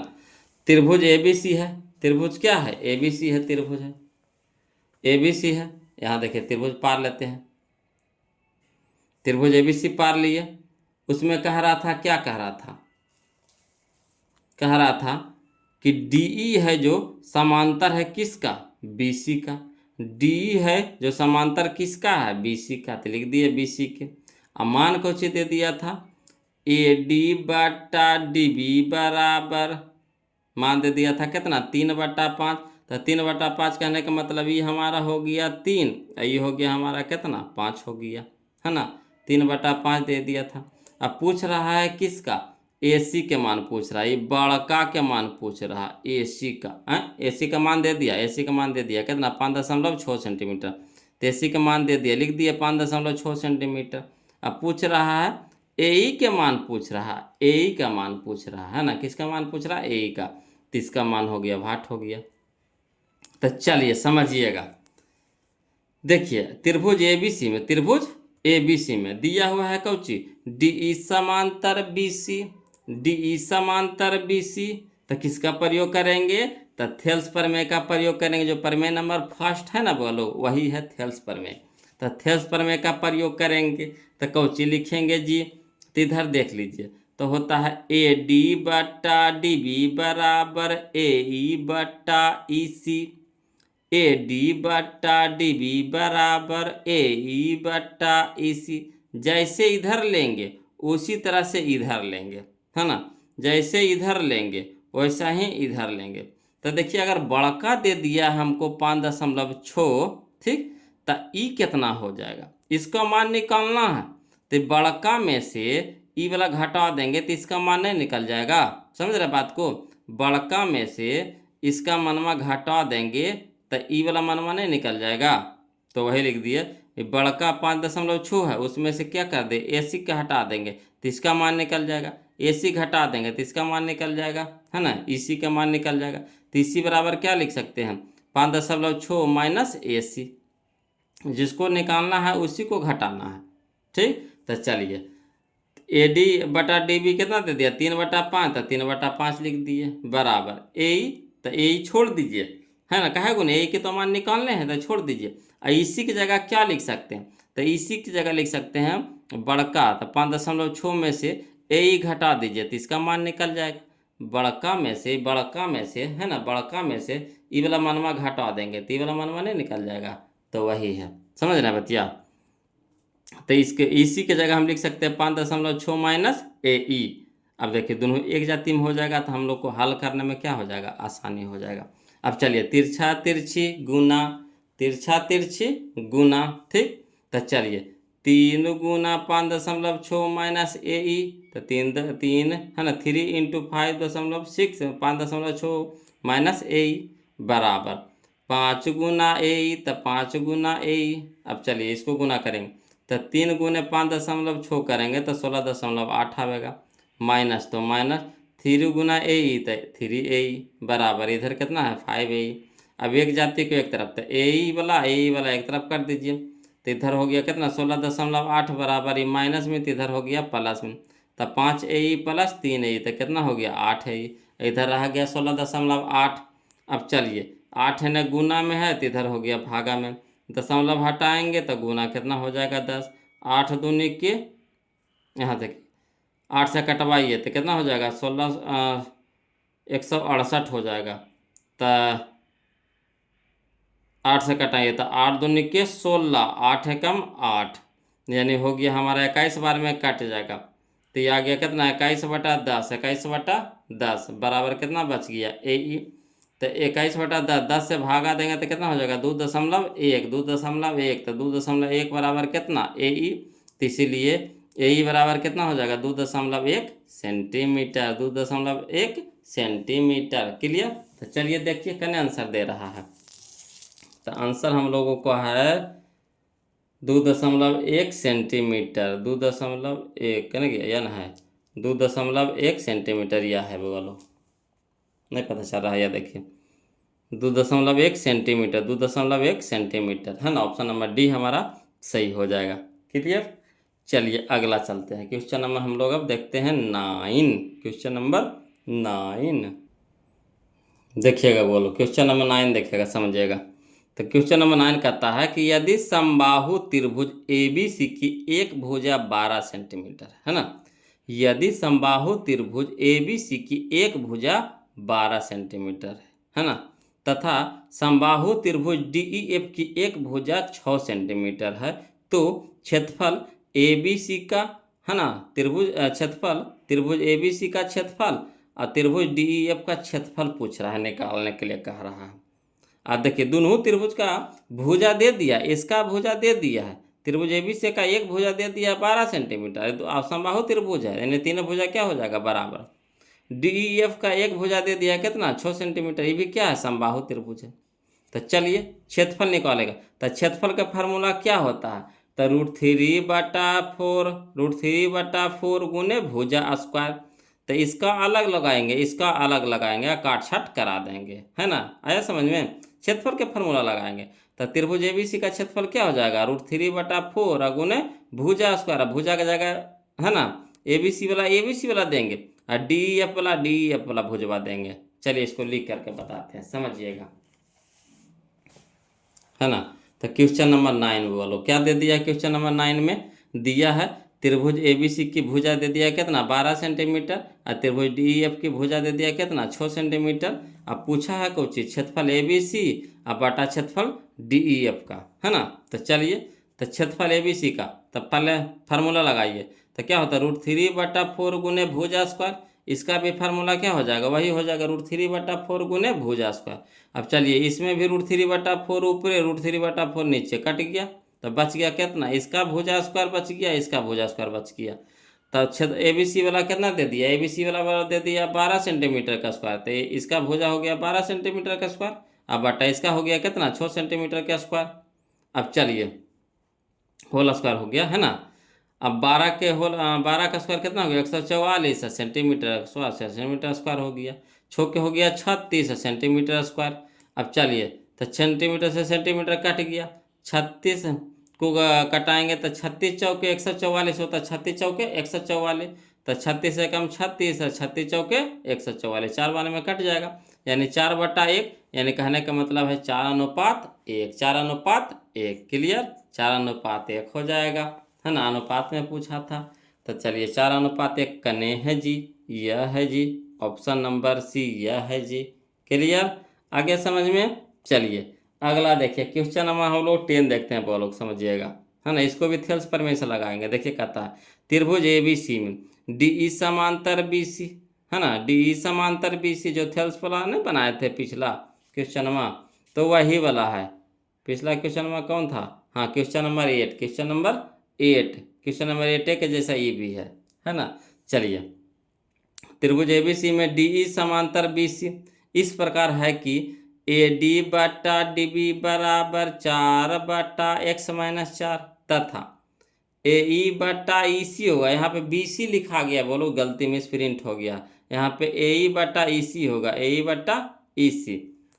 त्रिभुज ए बी सी है, त्रिभुज क्या है ए बी सी है, त्रिभुज है ए बी सी है। यहाँ देखिए त्रिभुज पार लेते हैं, त्रिभुज ए बी सी पार लिए। उसमें कह रहा था, क्या कह रहा था, कह रहा था कि डी ई है जो समांतर है किसका, बी सी का। डी है जो समांतर किसका है, बी सी का, तो लिख दिए बी सी के। अब मान को दे दिया था ए डी बटा डी बी बराबर, मान दे दिया था कितना 3/5। तो 3/5 कहने का मतलब ये हमारा हो गया 3, ये हो गया हमारा कितना 5 हो गया, है ना। 3/5 दे दिया था। अब पूछ रहा है किसका, ए सी के मान पूछ रहा है, ये बड़का के मान पूछ रहा है, ए सी का है। ए सी का मान दे दिया, ए सी का मान दे दिया कितना 5.6 सेंटीमीटर, तो ए सी का मान दे दिया, लिख दिया 5.6 सेंटीमीटर। अब पूछ रहा है ए ई के मान पूछ रहा है, ए ई का मान पूछ रहा है ना, किसका मान पूछ रहा है, ए ई का, तो इसका मान हो गया भाट हो गया। तो चलिए समझिएगा, देखिए त्रिभुज ए बी सी में, त्रिभुज ए बी सी में दिया हुआ है कौची डी ई समांतर बी सी, डी ई समांतर बी सी। तो किसका प्रयोग करेंगे, तो थेल्स प्रमेय का प्रयोग करेंगे, जो प्रमेय नंबर फर्स्ट है ना बोलो वही है थेल्स प्रमेय। तो थेल्स प्रमेय का प्रयोग करेंगे, तो कौची लिखेंगे जी, तो इधर देख लीजिए, तो होता है ए डी बटा डी बी बराबर ए ई बटा ई सी, ए डी बटा डी बी बराबर ए ई बटा ई सी। जैसे इधर लेंगे उसी तरह से इधर लेंगे, है ना, जैसे इधर लेंगे वैसा ही इधर लेंगे। तो देखिए अगर बड़का दे दिया हमको 5.6, ठीक, तो ई कितना हो जाएगा, इसका मान निकालना है। तो बड़का में से ई वाला घटा देंगे तो इसका मान नहीं निकल जाएगा, समझ रहे बात को। बड़का में से इसका मनवा घटा देंगे तो ई वाला मनवा नहीं निकल जाएगा, तो वही लिख दिए बड़का 5.6 है, उसमें से क्या कर दे ए सी का हटा देंगे तो इसका मान निकल जाएगा, ए सी घटा देंगे तो इसका मान निकल जाएगा, है ना, इसी का मान निकल जाएगा। तो इसी बराबर क्या लिख सकते हैं 5.6 माइनस ए सी, जिसको निकालना है उसी को घटाना है, ठीक। तो चलिए ए डी बटा डी बी कितना दे दिया, 3/5, तो 3/5 लिख दिए बराबर ए ई, तो ए ई छोड़ दीजिए, है ना, कहे गुने ए के तो मान निकालने हैं, तो छोड़ दीजिए। और इसी की जगह क्या लिख सकते हैं, तो इसी की जगह लिख सकते हैं बड़का, तो 5.6 में से ए ई घटा दीजिए तो इसका मान निकल जाएगा। बड़का में से है ना, बड़का में से ई वाला मनवा घटा देंगे तो ई वाला मनवा नहीं निकल जाएगा, तो वही है, समझ रहे हैं बतिया। तो इसके इसी के जगह हम लिख सकते हैं 5.6 माइनस ए ई। अब देखिए दोनों एक जाति में हो जाएगा तो हम लोग को हल करने में क्या हो जाएगा, आसानी हो जाएगा। अब चलिए तिरछा तिरछी गुना, ठीक। तो चलिए 3 गुना 5.6 माइनस ए ई, तो 3 है ना, 3 इंटू 5.6 5.6 माइनस ए ई बराबर 5 गुना ए ई, तो 5 गुना ए ई। अब चलिए इसको गुना करेंगे तो 3 गुने 5.6 करेंगे तो 16.8 आएगा, माइनस तो माइनस 3 गुना ए ई, तो 3 ए ई बराबर इधर कितना है 5 ए ई। अब एक जाति को एक तरफ, तो ए ई वाला एक तरफ कर दीजिए, तो इधर हो गया कितना 16.8 बराबर, ये माइनस में तो इधर हो गया प्लस में, तो 5 ए ई प्लस 3 ए ई, तो कितना हो गया 8 ए ई, इधर रह गया 16.8। अब चलिए 8 है ना गुना में है, तो इधर हो गया भागा में, दशमलव हटाएंगे तो गुना कितना हो जाएगा 10, 8 दूनी के यहाँ तक 8 से कटवाइए तो कितना हो जाएगा 168 हो जाएगा, तो 8 से कटाइए तो 8 दूनी के 16, 8 है कम 8, यानी हो गया हमारा 21 बार में कट जाएगा, तो ये आ गया कितना 21/10 बराबर कितना बच गया ए ई। तो 21/10 10 से भागा देंगे तो कितना हो जाएगा 2.1 तो 2.1 बराबर कितना ए ई, तो इसीलिए ए ई बराबर कितना हो जाएगा 2.1 सेंटीमीटर, 2.1 सेंटीमीटर। क्लियर। तो चलिए देखिए कने आंसर दे रहा है, तो आंसर हम लोगों को है 2.1 सेंटीमीटर, 2.1 कहने गया या ना है 2.1 सेंटीमीटर, यह है बोलो नहीं पता चल रहा है, या देखिए 2.1 सेंटीमीटर, 2.1 सेंटीमीटर है ना, ऑप्शन नंबर डी हमारा सही हो जाएगा। क्लियर। चलिए अगला चलते हैं क्वेश्चन नंबर हम लोग अब देखते हैं 9, क्वेश्चन नंबर 9 देखिएगा, बोलो क्वेश्चन नंबर 9 देखिएगा समझिएगा। तो क्वेश्चन नंबर 9 कहता है कि यदि समबाहु त्रिभुज ABC की एक भुजा 12 सेंटीमीटर है ना, यदि समबाहु त्रिभुज ABC की एक भुजा 12 सेंटीमीटर है ना, तथा समबाहु त्रिभुज DEF की एक भुजा 6 सेंटीमीटर है, तो क्षेत्रफल ABC का है ना, त्रिभुज ABC का क्षेत्रफल और त्रिभुज DEF का क्षेत्रफल पूछ रहा है, निकालने के लिए कह रहा है। अब देखिए दोनों त्रिभुज का भुजा दे दिया, इसका भुजा दे दिया है, त्रिभुज ABC का एक भुजा दे दिया 12 सेंटीमीटर, तो समबाहु त्रिभुज है यानी तीनों भुजा क्या हो जाएगा बराबर। DEF का एक भुजा दे दिया कितना 6 सेंटीमीटर, ये भी क्या है समबाहु त्रिभुज है। तो चलिए क्षेत्रफल निकालेगा, तो क्षेत्रफल का फार्मूला क्या होता है, तो √3/4 गुने भुजा स्क्वायर, तो इसका अलग लगाएंगे काट छाट करा देंगे, है ना, आया समझ में। क्षेत्रफल के फार्मूला लगाएंगे तो त्रिभुज ABC का क्षेत्रफल क्या हो जाएगा √3/4 गुने भुजा स्क्वायर, भुजा की जगह है ना ABC वाला देंगे और DEF वाला भुजवा देंगे। चलिए इसको लिख करके बताते हैं, समझिएगा, है ना। तो क्वेश्चन नंबर 9 बोलो क्या दे दिया, क्वेश्चन नंबर 9 में दिया है त्रिभुज ABC की भुजा दे दिया कितना 12 सेंटीमीटर और त्रिभुज DEF की भुजा दे दिया कितना 6 सेंटीमीटर। अब पूछा है कोई चीज क्षेत्रफल ABC और बटा क्षेत्रफल DEF का, है ना। तो चलिए तो क्षेत्रफल ABC का, तो पहले फार्मूला लगाइए, तो क्या होता है √3/4 गुने भुजा स्क्वायर, इसका भी फार्मूला क्या हो जाएगा वही हो जाएगा √3/4 गुने भुजा स्क्वायर। अब चलिए इसमें भी √3/4 ऊपर √3/4 नीचे कट गया, तो बच गया कितना, इसका भुजा स्क्वायर बच गया, इसका भुजा स्क्वायर बच गया। तो क्षेत्र ABC वाला कितना दे दिया, ABC वाला दे दिया 12 सेंटीमीटर का स्क्वायर, तो इसका भुजा हो गया 12 सेंटीमीटर का स्क्वायर, अब बटा इसका हो गया कितना 6 सेंटीमीटर का स्क्वायर। अब चलिए होल स्क्वायर हो गया, है ना। अब 12 का स्क्वायर कितना हो गया 144 सेंटीमीटर स्क्वायर हो गया, 6 के हो गया 36 सेंटीमीटर स्क्वायर। अब चलिए तो सेंटीमीटर से सेंटीमीटर कट गया, 36 को कटाएंगे तो 36 चौके 144 होता है, 36 चौके 144, तो 36 से कम 36 है, 36 चौके 144, 4 बार में कट जाएगा, यानी 4/1, यानी कहने का मतलब है 4:1, 4:1, क्लियर, 4:1 हो जाएगा, है ना, अनुपात में पूछा था। तो चलिए 4:1 कने है जी, यह है जी, ऑप्शन नंबर सी यह है जी, क्लियर, आगे समझ में। चलिए अगला देखिए, क्वेश्चन नंबर हम लोग 10 देखते हैं, वो लोग समझिएगा, है ना, इसको भी थेल्स प्रमेय से लगाएंगे। देखिए कहता है त्रिभुज ABC में DE समांतर BC, है ना, DE समांतर BC जो थेल्स वाला नहीं बनाए थे पिछला क्वेश्चन में, तो वही वाला है। पिछला क्वेश्चन में कौन था, हाँ question number 8, question number 8, question number 8 के जैसा ये भी है ना। चलिए त्रिभुज ABC में DE समांतर BC इस प्रकार है कि AD बटा DB बराबर 4/x-4 तथा AE बटा EC होगा, यहाँ पे BC लिखा गया, बोलो गलती में प्रिंट हो गया, यहाँ पे AE बटा EC होगा, AE बटा EC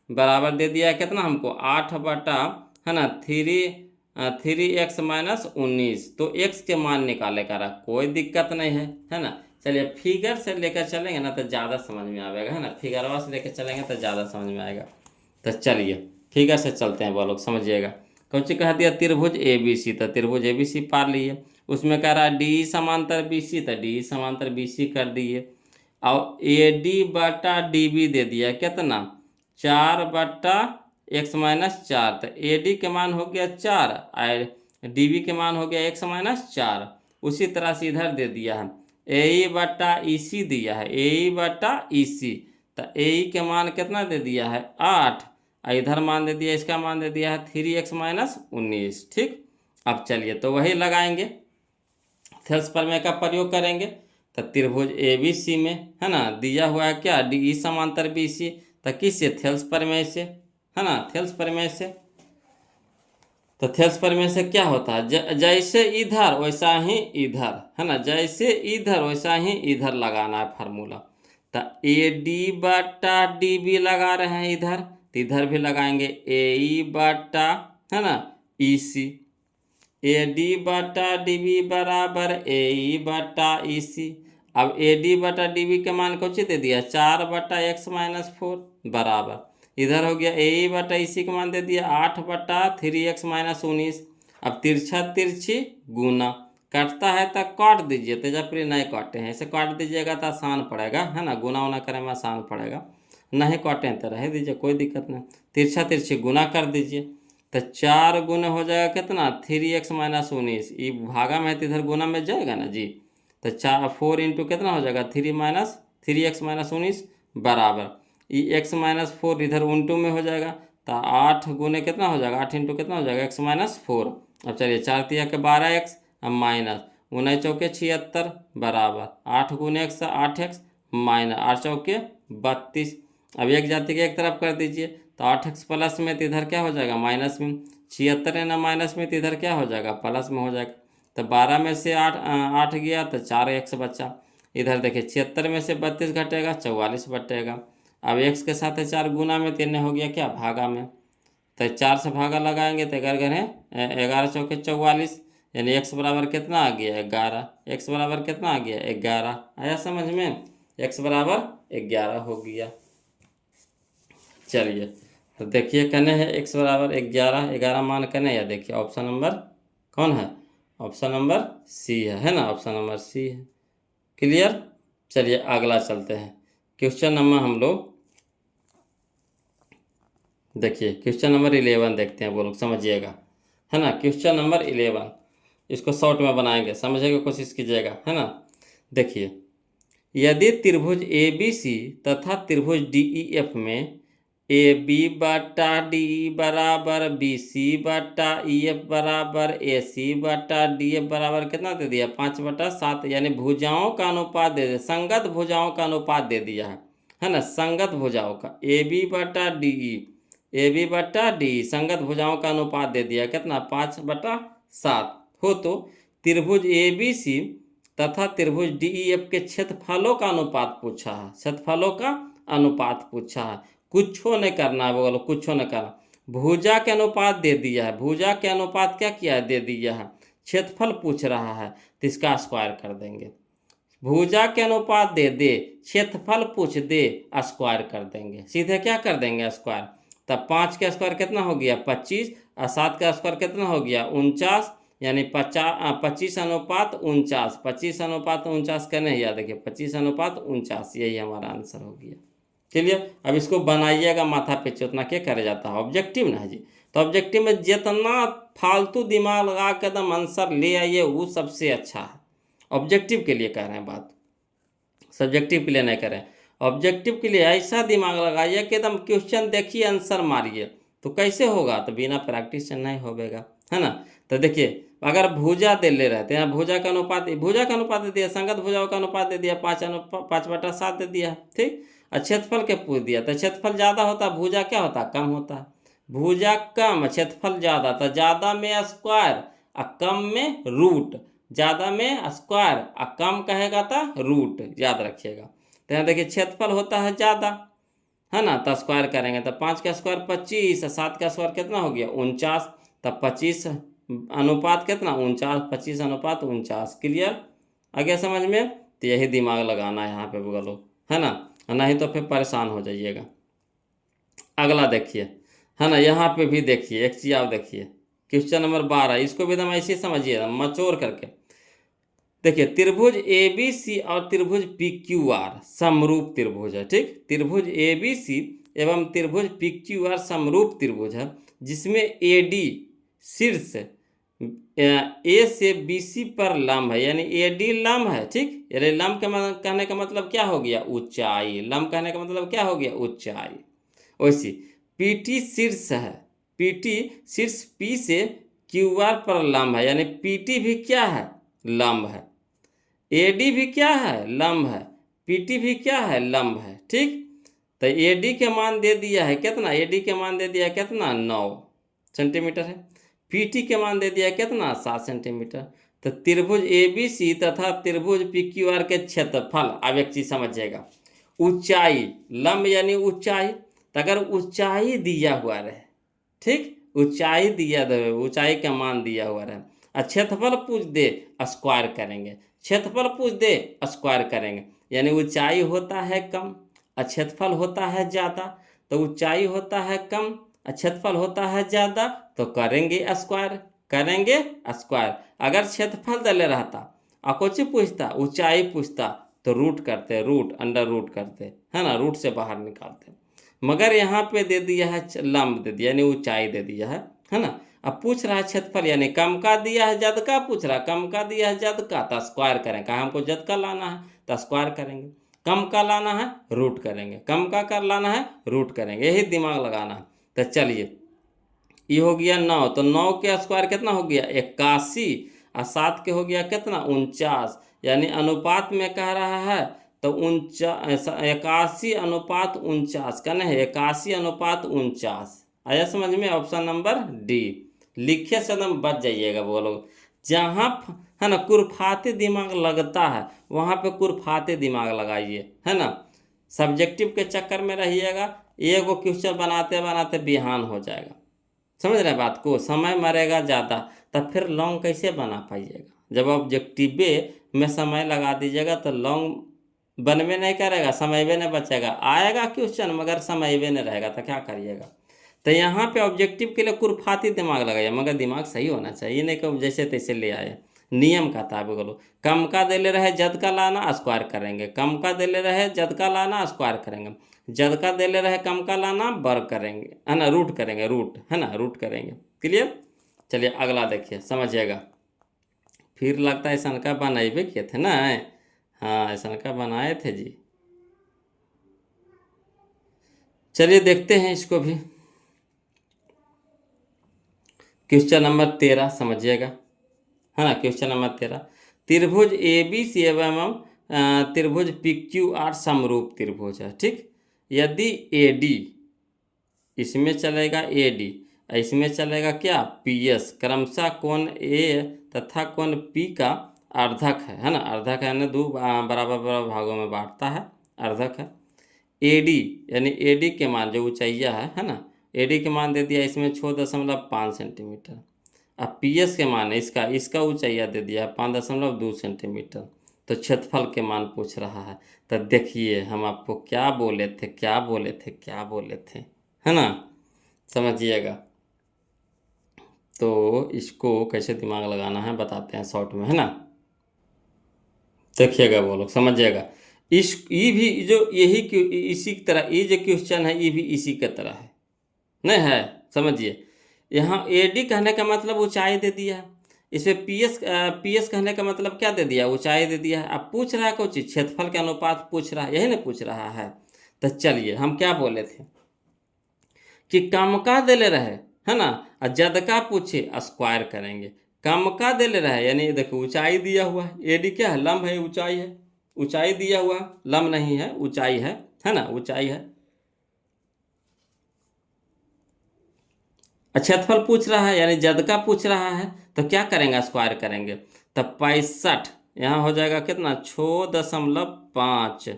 बराबर दे दिया है कितना हमको 8 बटा, है ना, 3x-19, तो x के मान निकाले का, कोई दिक्कत नहीं है ना। चलिए फिगर से लेकर चलेंगे ना तो ज़्यादा समझ में आएगा, है ना, फिगरवा से लेकर चलेंगे तो ज़्यादा समझ में आएगा। तो चलिए फिगर से चलते हैं, वो लोग समझिएगा। कौन सी कह दिया, त्रिभुज ABC, तो त्रिभुज ABC पार लिए, उसमें कह रहा है DE समांतर BC, तो DE समांतर BC कर दिए, और AD बटा DB दे दिया कितना 4/x-4, तो AD के मान हो गया 4 और DB के मान हो गया x-4। उसी तरह से इधर दे दिया है AE बटा EC दिया है, AE बटा EC, तो AE के मान कितना दे दिया है 8, और इधर मान दे दिया, इसका मान दे दिया है 3x-19, ठीक। अब चलिए तो वही लगाएंगे, थेल्स प्रमेय का प्रयोग करेंगे। तो त्रिभुज ABC में, है ना, दिया हुआ है क्या DE समांतर BC, तो किससे, थेल्स प्रमेय से, है ना, थेल्स प्रमेय से। तो थेल्स प्रमेय से क्या होता है, जैसे इधर वैसा ही इधर, है ना, जैसे इधर वैसा ही इधर लगाना है फार्मूला। तो AD बटा DB लगा रहे हैं इधर, तो इधर भी लगाएंगे AE बटा, है ना, EC, AD बटा DB बराबर AE बटा EC। अब AD बटा DB के मान को दे दिया 4/x-4 बराबर, इधर हो गया AE बटा EC का मान दे दिया 8/3x-19। अब तिरछा तिरछी गुना, काटता है तो काट दीजिए, तेजाप्री नहीं काटे हैं, ऐसे काट दीजिएगा तो आसान पड़ेगा, है ना, गुना उना करने में आसान पड़ेगा, नहीं काटे हैं तो रह दीजिए, कोई दिक्कत नहीं, तिरछा तिरछी गुना कर दीजिए, तो 4 गुना हो जाएगा कितना 3x-19, ये भागा में है तो इधर गुना में जाएगा ना जी, तो 4 इंटू कितना हो जाएगा 3x-19 बराबर, ये x-4 इधर उल्टू में हो जाएगा, तो 8 गुने कितना हो जाएगा, 8 इंटू कितना हो जाएगा x-4। अब चलिए 4 तिया के 12x, अब माइनस 19 चौके 76 बराबर 8 गुने x 8x माइनस 8 चौके 32। अब एक जाति के एक तरफ कर दीजिए, तो 8x प्लस में तो इधर क्या हो जाएगा माइनस में, 76 है ना माइनस में, तो इधर क्या हो जाएगा प्लस में हो जाएगा। तो 12 में से 8 गया तो 4x बचा, इधर देखिए 76 में से 32 घटेगा 44 बटेगा। अब x के साथ 4 गुना में, 3 हो गया क्या भागा में, तो 4 से भागा लगाएंगे तो 11 चौके 44, यानी x बराबर कितना आ गया 11, x बराबर कितना आ गया 11, आया समझ में, x बराबर 11 हो गया। चलिए तो देखिए कने है x बराबर 11, 11 मान कने या देखिए ऑप्शन नंबर कौन है, ऑप्शन नंबर सी है ना, ऑप्शन नंबर सी है, क्लियर। चलिए अगला चलते हैं, क्वेश्चन नंबर हम लोग देखिए क्वेश्चन नंबर 11 देखते हैं, वो लोग समझिएगा, है ना, क्वेश्चन नंबर 11, इसको शॉर्ट में बनाएंगे, समझने की कोशिश कीजिएगा, है ना। देखिए यदि त्रिभुज ABC तथा त्रिभुज DEF में AB बटा DE बराबर BC बटा EF बराबर AC बटा DF बराबर कितना दे दिया 5/7, यानी भुजाओं का अनुपात दे दिया, संगत भुजाओं का अनुपात दे दिया है ना, संगत भुजाओं का AB बटा DE संगत भुजाओं का अनुपात दे दिया कितना 5/7 हो, तो त्रिभुज ABC तथा त्रिभुज DEF के क्षेत्रफलों का अनुपात पूछा है, क्षेत्रफलों का अनुपात पूछा है, कुछ नहीं करना है, बोलो कुछ नहीं करना, भुजा के अनुपात दे दिया है, भुजा के अनुपात क्या किया है, दे दिया है। क्षेत्रफल पूछ रहा है तो इसका स्क्वायर कर देंगे। भुजा के अनुपात दे दे, क्षेत्रफल पूछ दे, स्क्वायर कर देंगे। सीधे क्या कर देंगे, स्क्वायर। तब 5 का स्क्वायर कितना हो गया, 25, और 7 का स्क्वायर कितना हो गया, 49, यानी 25:49, 25:49 करने ही याद देखिए, 25:49, यही हमारा आंसर हो गया। क्लियर। अब इसको बनाइएगा, माथा पे उतना क्या करे जाता है, ऑब्जेक्टिव ना है जी। तो ऑब्जेक्टिव में जितना फालतू दिमाग लगा के एकदम आंसर ले आइए वो सबसे अच्छा है। ऑब्जेक्टिव के लिए कह रहे हैं बात, सब्जेक्टिव के लिए नहीं करें। ऑब्जेक्टिव के लिए ऐसा दिमाग लगाइए कि एकदम क्वेश्चन देखिए आंसर मारिए। तो कैसे होगा, तो बिना प्रैक्टिस से नहीं होगा, है ना। तो देखिए अगर भुजा दे ले रहते हैं, भुजा का अनुपात दे दिया, संगत भुजाओं का अनुपात दे दिया, 5/7 दे दिया, ठीक। और क्षेत्रफल के पूछ दिया, तो क्षेत्रफल ज़्यादा होता, भुजा क्या होता, कम होता। भुजा कम, क्षेत्रफल ज़्यादा, तो ज़्यादा में स्क्वायर और कम में रूट। ज़्यादा में स्क्वायर और कम कहेगा तो रूट, याद रखिएगा। तो यहाँ देखिए क्षेत्रफल होता है ज़्यादा, है ना, तो स्क्वायर करेंगे तो 5 का स्क्वायर 25, 7 का स्क्वायर कितना हो गया, 49, तब 25 अनुपात कितना, 49, 25:49। क्लियर, आ गया समझ में। तो यही दिमाग लगाना है यहाँ पे बोलो, है ना, नहीं तो फिर परेशान हो जाइएगा। अगला देखिए, है ना, यहाँ पे भी देखिए एक चीज़ आप देखिए, क्वेश्चन नंबर 12, इसको भी एकदम ऐसे समझिए मचोर करके। देखिए त्रिभुज ABC और त्रिभुज PQR समरूप त्रिभुज है, ठीक। त्रिभुज ABC एवं त्रिभुज PQR समरूप त्रिभुज है, जिसमें AD शीर्ष A से BC पर लंब है, यानी AD लंब है, ठीक। यानी लंब कहने का मतलब क्या हो गया, ऊंचाई। लंब कहने का मतलब क्या हो गया, ऊंचाई। वैसे PT शीर्ष है, PT शीर्ष P से QR पर लंब है, यानी PT भी क्या है, लंब है। AD भी क्या है, लंब है। PT भी क्या है, लंब है, ठीक। तो AD के मान दे दिया है कितना, AD के मान दे दिया है कितना, 9 सेंटीमीटर है। PT के मान दे दिया है कितना, 7 सेंटीमीटर। तो त्रिभुज ABC तथा त्रिभुज PQR के क्षेत्रफल, अब एक चीज समझिएगा, ऊंचाई, लंब यानी ऊंचाई, तो अगर ऊंचाई दिया हुआ रहे, ठीक, ऊंचाई दिया रहे, ऊंचाई का मान दिया हुआ रहे, क्षेत्रफल पूछ दे, स्क्वायर करेंगे। क्षेत्रफल पूछ दे, स्क्वायर करेंगे, यानी ऊंचाई होता है कम, क्षेत्रफल होता है ज़्यादा। तो ऊंचाई होता है कम, क्षेत्रफल होता है ज़्यादा, तो करेंगे स्क्वायर, करेंगे स्क्वायर। अगर क्षेत्रफल दले रहता और कुछ पूछता, ऊंचाई पूछता, तो रूट करते, रूट अंडर रूट करते, है ना, रूट से बाहर निकालते। मगर यहाँ पे दे दिया है लंब दे दिया, यानी ऊंचाई दे दिया है ना। अब पूछ रहा है क्षेत्रफल, यानी कम का दिया है जद का पूछ रहा है, कम का दिया है जद का, तो स्क्वायर करें। कहा हमको जद का लाना है तो स्क्वायर करेंगे, कम का लाना है रूट करेंगे, कम का कर लाना है रूट करेंगे, यही दिमाग लगाना है। तो चलिए ये हो गया 9, तो 9 के स्क्वायर कितना हो गया, 81, और 7 के हो गया कितना, 49, यानी अनुपात में कह रहा है तो 81:49 कहना है, 81:49 आया समझ में। ऑप्शन नंबर डी लिखिए, से एकदम बच जाइएगा बोलो। जहाँ है ना कुरफाते दिमाग लगता है वहाँ पे कुरफाते दिमाग लगाइए, है ना। सब्जेक्टिव के चक्कर में रहिएगा, एगो क्वेश्चन बनाते बनाते बिहान हो जाएगा। समझ रहे बात को, समय मरेगा ज़्यादा, तब फिर लॉन्ग कैसे बना पाइएगा। जब ऑब्जेक्टिव में समय लगा दीजिएगा तो लॉन्ग बनवे नहीं करेगा, समय भी नहीं बचेगा। आएगा क्वेश्चन मगर समय भी नहीं रहेगा, तो क्या करिएगा। तो यहाँ पे ऑब्जेक्टिव के लिए कुरफाती दिमाग लगाइए, मगर दिमाग सही होना चाहिए, नहीं कि जैसे तैसे ले आए। नियम का था बोलो, कम का दे ले रहे जद का लाना, स्क्वायर करेंगे, कम का दे ले रहे जद का लाना, स्क्वायर करेंगे, जद का दे ले रहे कम का लाना, वर्ग करेंगे, है ना, रूट करेंगे, रूट, है ना, रूट करेंगे। क्लियर। चलिए अगला देखिए समझिएगा। फिर लगता है ऐसा का बनाए किए थे ना, हाँ ऐसा का बनाए थे जी। चलिए देखते हैं इसको भी। क्वेश्चन नंबर 13 समझिएगा, है ना। क्वेश्चन नंबर 13, त्रिभुज ABC एवं त्रिभुज PQR समरूप त्रिभुज है, ठीक। यदि AD, इसमें चलेगा AD, इसमें चलेगा क्या, PS, क्रमशः कोण A तथा कोण P का अर्धक है ना। अर्धक है यानी दो बराबर बराबर भागों में बांटता है, अर्धक है। AD यानी AD के मान जो ऊंचाइया है ना, एडी के मान दे दिया इसमें 6.5 सेंटीमीटर। अब पीएस के मान है इसका इसका ऊंचाई दे दिया है 5.2 सेंटीमीटर। तो क्षेत्रफल के मान पूछ रहा है। तो देखिए हम आपको क्या बोले थे क्या बोले थे क्या बोले थे, है ना, समझिएगा। तो इसको कैसे दिमाग लगाना है बताते हैं शॉर्ट में, है ना। देखिएगा वो लोग समझिएगा। इस ये भी जो यही इसी की तरह ये जो क्वेश्चन है ये भी इसी की तरह है, नहीं है, समझिए। यहाँ एडी कहने का मतलब ऊंचाई दे दिया है, इसमें पीएस कहने का मतलब क्या दे दिया, ऊंचाई दे दिया है। अब पूछ रहा है कुछ क्षेत्रफल के अनुपात पूछ रहा है, यही ना पूछ रहा है। तो चलिए हम क्या बोले थे कि कम का दे ले रहे, है ना, और जद का पूछे स्क्वायर करेंगे। कम का दे ले रहा है यानी देखो ऊंचाई दिया हुआ है, एडी क्या है, लंब है, ऊंचाई है, ऊंचाई दिया हुआ है, लंब नहीं है, ऊंचाई है ना, ऊंचाई है। क्षेत्रफल पूछ रहा है यानी जद का पूछ रहा है, तो क्या करेंगे, स्क्वायर करेंगे। तो 65 यहाँ हो जाएगा कितना 6.5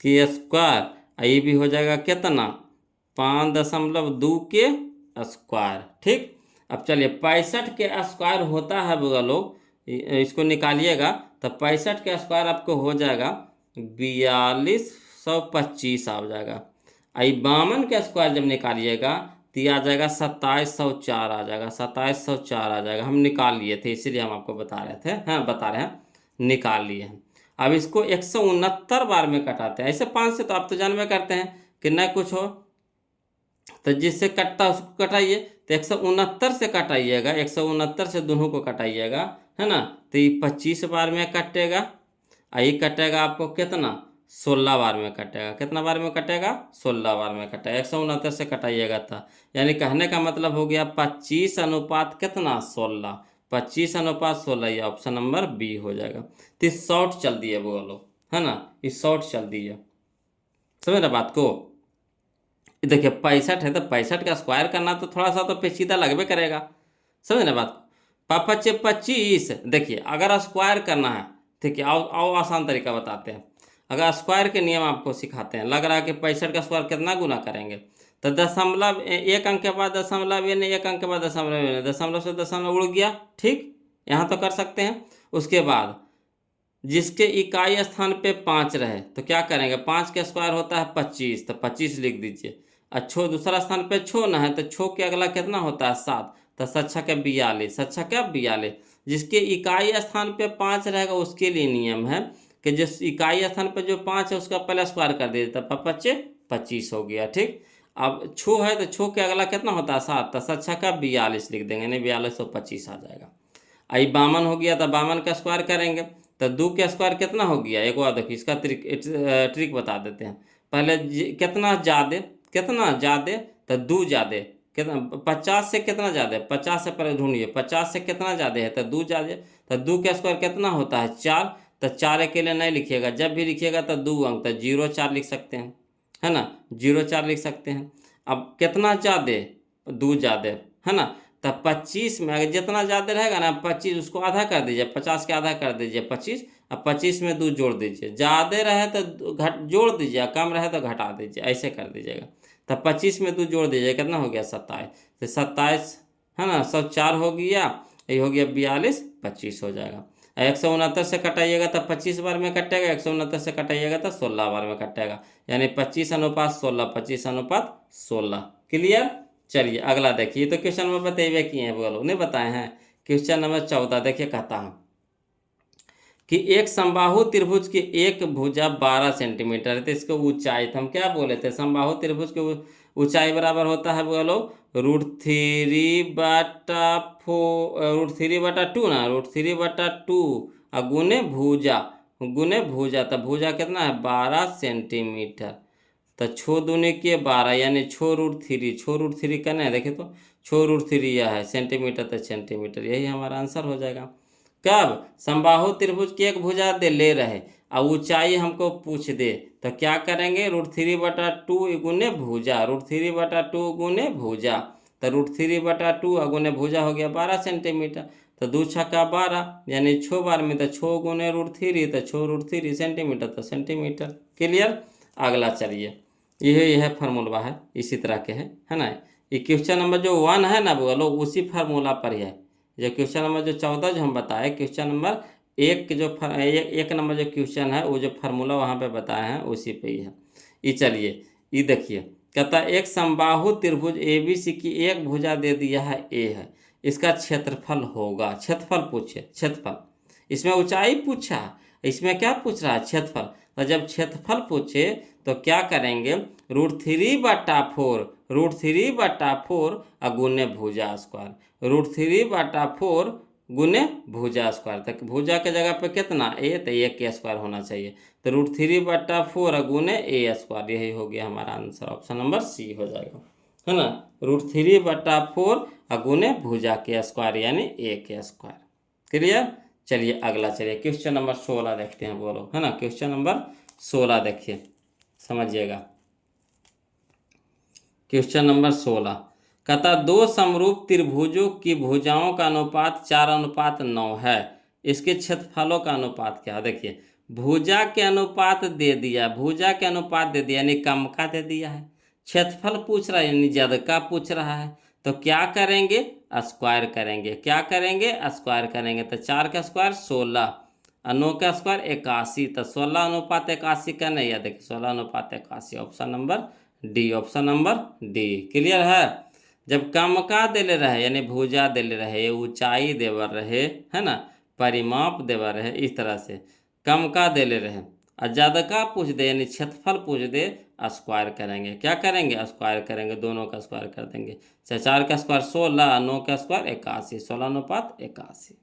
के स्क्वायर, ये भी हो जाएगा कितना 5.2 के स्क्वायर। ठीक, अब चलिए 65 के स्क्वायर होता है बुआ लोग, इसको निकालिएगा। तो 65 के स्क्वायर आपको हो जाएगा 4225 आ जाएगा। आई 52 के स्क्वायर जब निकालिएगा तो ये आ जाएगा 2704 आ जाएगा, 2704 आ जाएगा। हम निकाल लिए थे इसीलिए हम आपको बता रहे थे, हाँ बता रहे हैं, निकाल लिए हैं। अब इसको 169 बार में कटाते हैं, ऐसे 5 से तो आप तो जानवे करते हैं कि न कुछ हो तो जिससे कटता उसको कटाइए। तो 169 से कटाइएगा, 169 से दोनों को कटाइएगा, है ना। तो ये 25 बार में कटेगा, ये कटेगा आपको कितना 16 बार में कटेगा। कितना बार में कटेगा 16 बार में कटेगा, 169 से कटाइएगा था। यानी कहने का मतलब हो गया 25 अनुपात कितना 16, 25 अनुपात 16, ये ऑप्शन नंबर बी हो जाएगा। तो इस शॉर्ट चल दिए बोलो, है ना, इस शॉर्ट चल दिए, समझ ना बात को। देखिए 65 है तो 65 का स्क्वायर करना तो थोड़ा सा तो पेचीदा लगबे करेगा, समझ ना बात को। 5×5 = 25। देखिए अगर स्क्वायर करना है, ठीक है, आओ आसान तरीका बताते हैं। अगर स्क्वायर के नियम आपको सिखाते हैं, लग रहा है कि 65 का स्क्वायर कितना गुना करेंगे, तो दशमलव एक अंक के बाद दशमलव यानी एक अंक के बाद दशमलव, दशमलव से दशमलव उड़ गया, ठीक, यहाँ तो कर सकते हैं। उसके बाद जिसके इकाई स्थान पे 5 रहे तो क्या करेंगे, 5 का स्क्वायर होता है 25, तो 25 लिख दीजिए। अच्छो दूसरा स्थान पे छो ना है तो छो के अगला कितना होता है 7, तो 7×6 = 42, 7×6 = 42। जिसके इकाई स्थान पे 5 रहेगा उसके लिए नियम है कि जिस इकाई स्थान पे जो 5 है उसका पहले स्क्वायर कर दीजिए, तो 5×5 = 25 हो गया, ठीक। अब छो है तो छो के अगला कितना होता है 7, तो 7×6 = 42 लिख देंगे, नहीं 4225 आ जाएगा। आई 52 हो गया तो 52 का स्क्वायर करेंगे, तो 2 का स्क्वायर कितना हो गया, एक बार देखिए इसका ट्रिक बता देते हैं। पहले कितना ज़्यादा तो 2 ज़्यादा, कितना 50 से कितना ज़्यादा, 50 से पहले ढूंढिए 50 से कितना ज़्यादा है तो 2 ज़्यादा। तो 2 का स्क्वायर कितना होता है 4, तो 4 अकेले नहीं लिखिएगा, जब भी लिखिएगा तो 2 अंक, तो 0×4 लिख सकते हैं, है ना, 0×4 लिख सकते हैं। अब कितना ज़्यादा 2 ज़्यादा, है ना। तो 25 में अगर जितना ज़्यादा रहेगा ना 25 उसको आधा कर दीजिए, 50 के आधा कर दीजिए 25, अब 25 में 2 जोड़ दीजिए, ज़्यादा रहे तो घट जोड़ दीजिए, कम रहे तो घटा दीजिए, ऐसे कर दीजिएगा। तो 25 में 2 जोड़ दीजिए, कितना हो गया 27, तो 27, है ना, 104 हो गया, ये हो गया 4225 हो जाएगा। 169 से कटाइएगा तो 25 बार में कटेगा, 169 से कटाइएगा तो 16 बार में कटेगा, यानी 25:16, 25:16। क्लियर। चलिए अगला देखिए, तो क्वेश्चन में बताइए किए हैं बोलो, नहीं बताए हैं। क्वेश्चन नंबर 14 देखिए, कहता हूँ कि एक समबाहु त्रिभुज की एक भुजा 12 सेंटीमीटर है, तो इसको ऊंचाई, तो हम क्या बोले थे, समबाहु त्रिभुज की ऊंचाई बराबर होता है बोलो √3/2 ना, √3/2 गुने भुजा, तो भुजा कितना है 12 सेंटीमीटर। तो 6 दूनी के 12 यानी 6√3 करना है, देखिए तो 6√3 यह है, सेंटीमीटर तो सेंटीमीटर, यही हमारा आंसर हो जाएगा। कब समबाहु त्रिभुज की एक भुजा दे ले रहे और ऊंचाई हमको पूछ दे, तो क्या करेंगे √3/2 गुने भुजा, √3/2 गुने भुजा, तो √3/2 गुने भुजा हो गया 12 सेंटीमीटर। तो 2×6 = 12 यानी 6 बार में, तो 6 गुने √3, तो 6√3 सेंटीमीटर, तो सेंटीमीटर। क्लियर। अगला चलिए यह फार्मूला है, इसी तरह के है ना। ये क्वेश्चन नंबर जो 1 है ना बोलो, उसी फार्मूला पर ही है। जो क्वेश्चन नंबर जो 14 जो हम बताए, क्वेश्चन नंबर एक जो एक नंबर जो क्वेश्चन है, वो जो फार्मूला वहाँ पे बताए हैं उसी पे ही है। ये चलिए, ये देखिए, कहता है एक समबाहु त्रिभुज ABC की एक भुजा दे दिया है A है, इसका क्षेत्रफल होगा। क्षेत्रफल पूछे, क्षेत्रफल, इसमें ऊंचाई पूछा, इसमें क्या पूछ रहा है, क्षेत्रफल। तो जब क्षेत्रफल पूछे तो क्या करेंगे, √3/4, √3/4 गुने भुजा स्क्वायर, √3/4 गुने भुजा स्क्वायर। तक भुजा के जगह पे कितना A, तो A के स्क्वायर होना चाहिए। तो √3/4 गुने A स्क्वायर, यही हो गया हमारा आंसर, ऑप्शन नंबर C हो जाएगा, है ना। √3/4 गुने भुजा के स्क्वायर यानी A के स्क्वायर। क्लियर। चलिए अगला, चलिए क्वेश्चन नंबर 16 देखते हैं, बोलो, है ना। क्वेश्चन नंबर 16 देखिए, समझिएगा। क्वेश्चन नंबर 16 कहता दो समरूप त्रिभुजों की भुजाओं का अनुपात 4:9 है, इसके क्षेत्रफलों का अनुपात क्या है। देखिए, भुजा के अनुपात दे दिया, भुजा के अनुपात दे दिया यानी कम का दे दिया है, क्षेत्रफल पूछ रहा है यानी ज्यादा का पूछ रहा है। तो क्या करेंगे, स्क्वायर करेंगे। क्या करेंगे, स्क्वायर करेंगे। तो 4 का स्क्वायर 16, 9 का स्क्वायर 81, तो 16:81 का नहीं है। देखिए 16:81, option number D, option number D. Clear है। जब कम का देले रहे यानी भुजा देले रहे, ऊंचाई देवर रहे, है ना, परिमाप देवर रहे, इस तरह से कम का देले रहे और ज्यादा का पूछ दे यानी क्षेत्रफल पूछ दे, स्क्वायर करेंगे। क्या करेंगे, स्क्वायर करेंगे, दोनों का स्क्वायर कर देंगे। 4 का स्क्वायर 16, 9 का स्क्वायर 81, 16:81।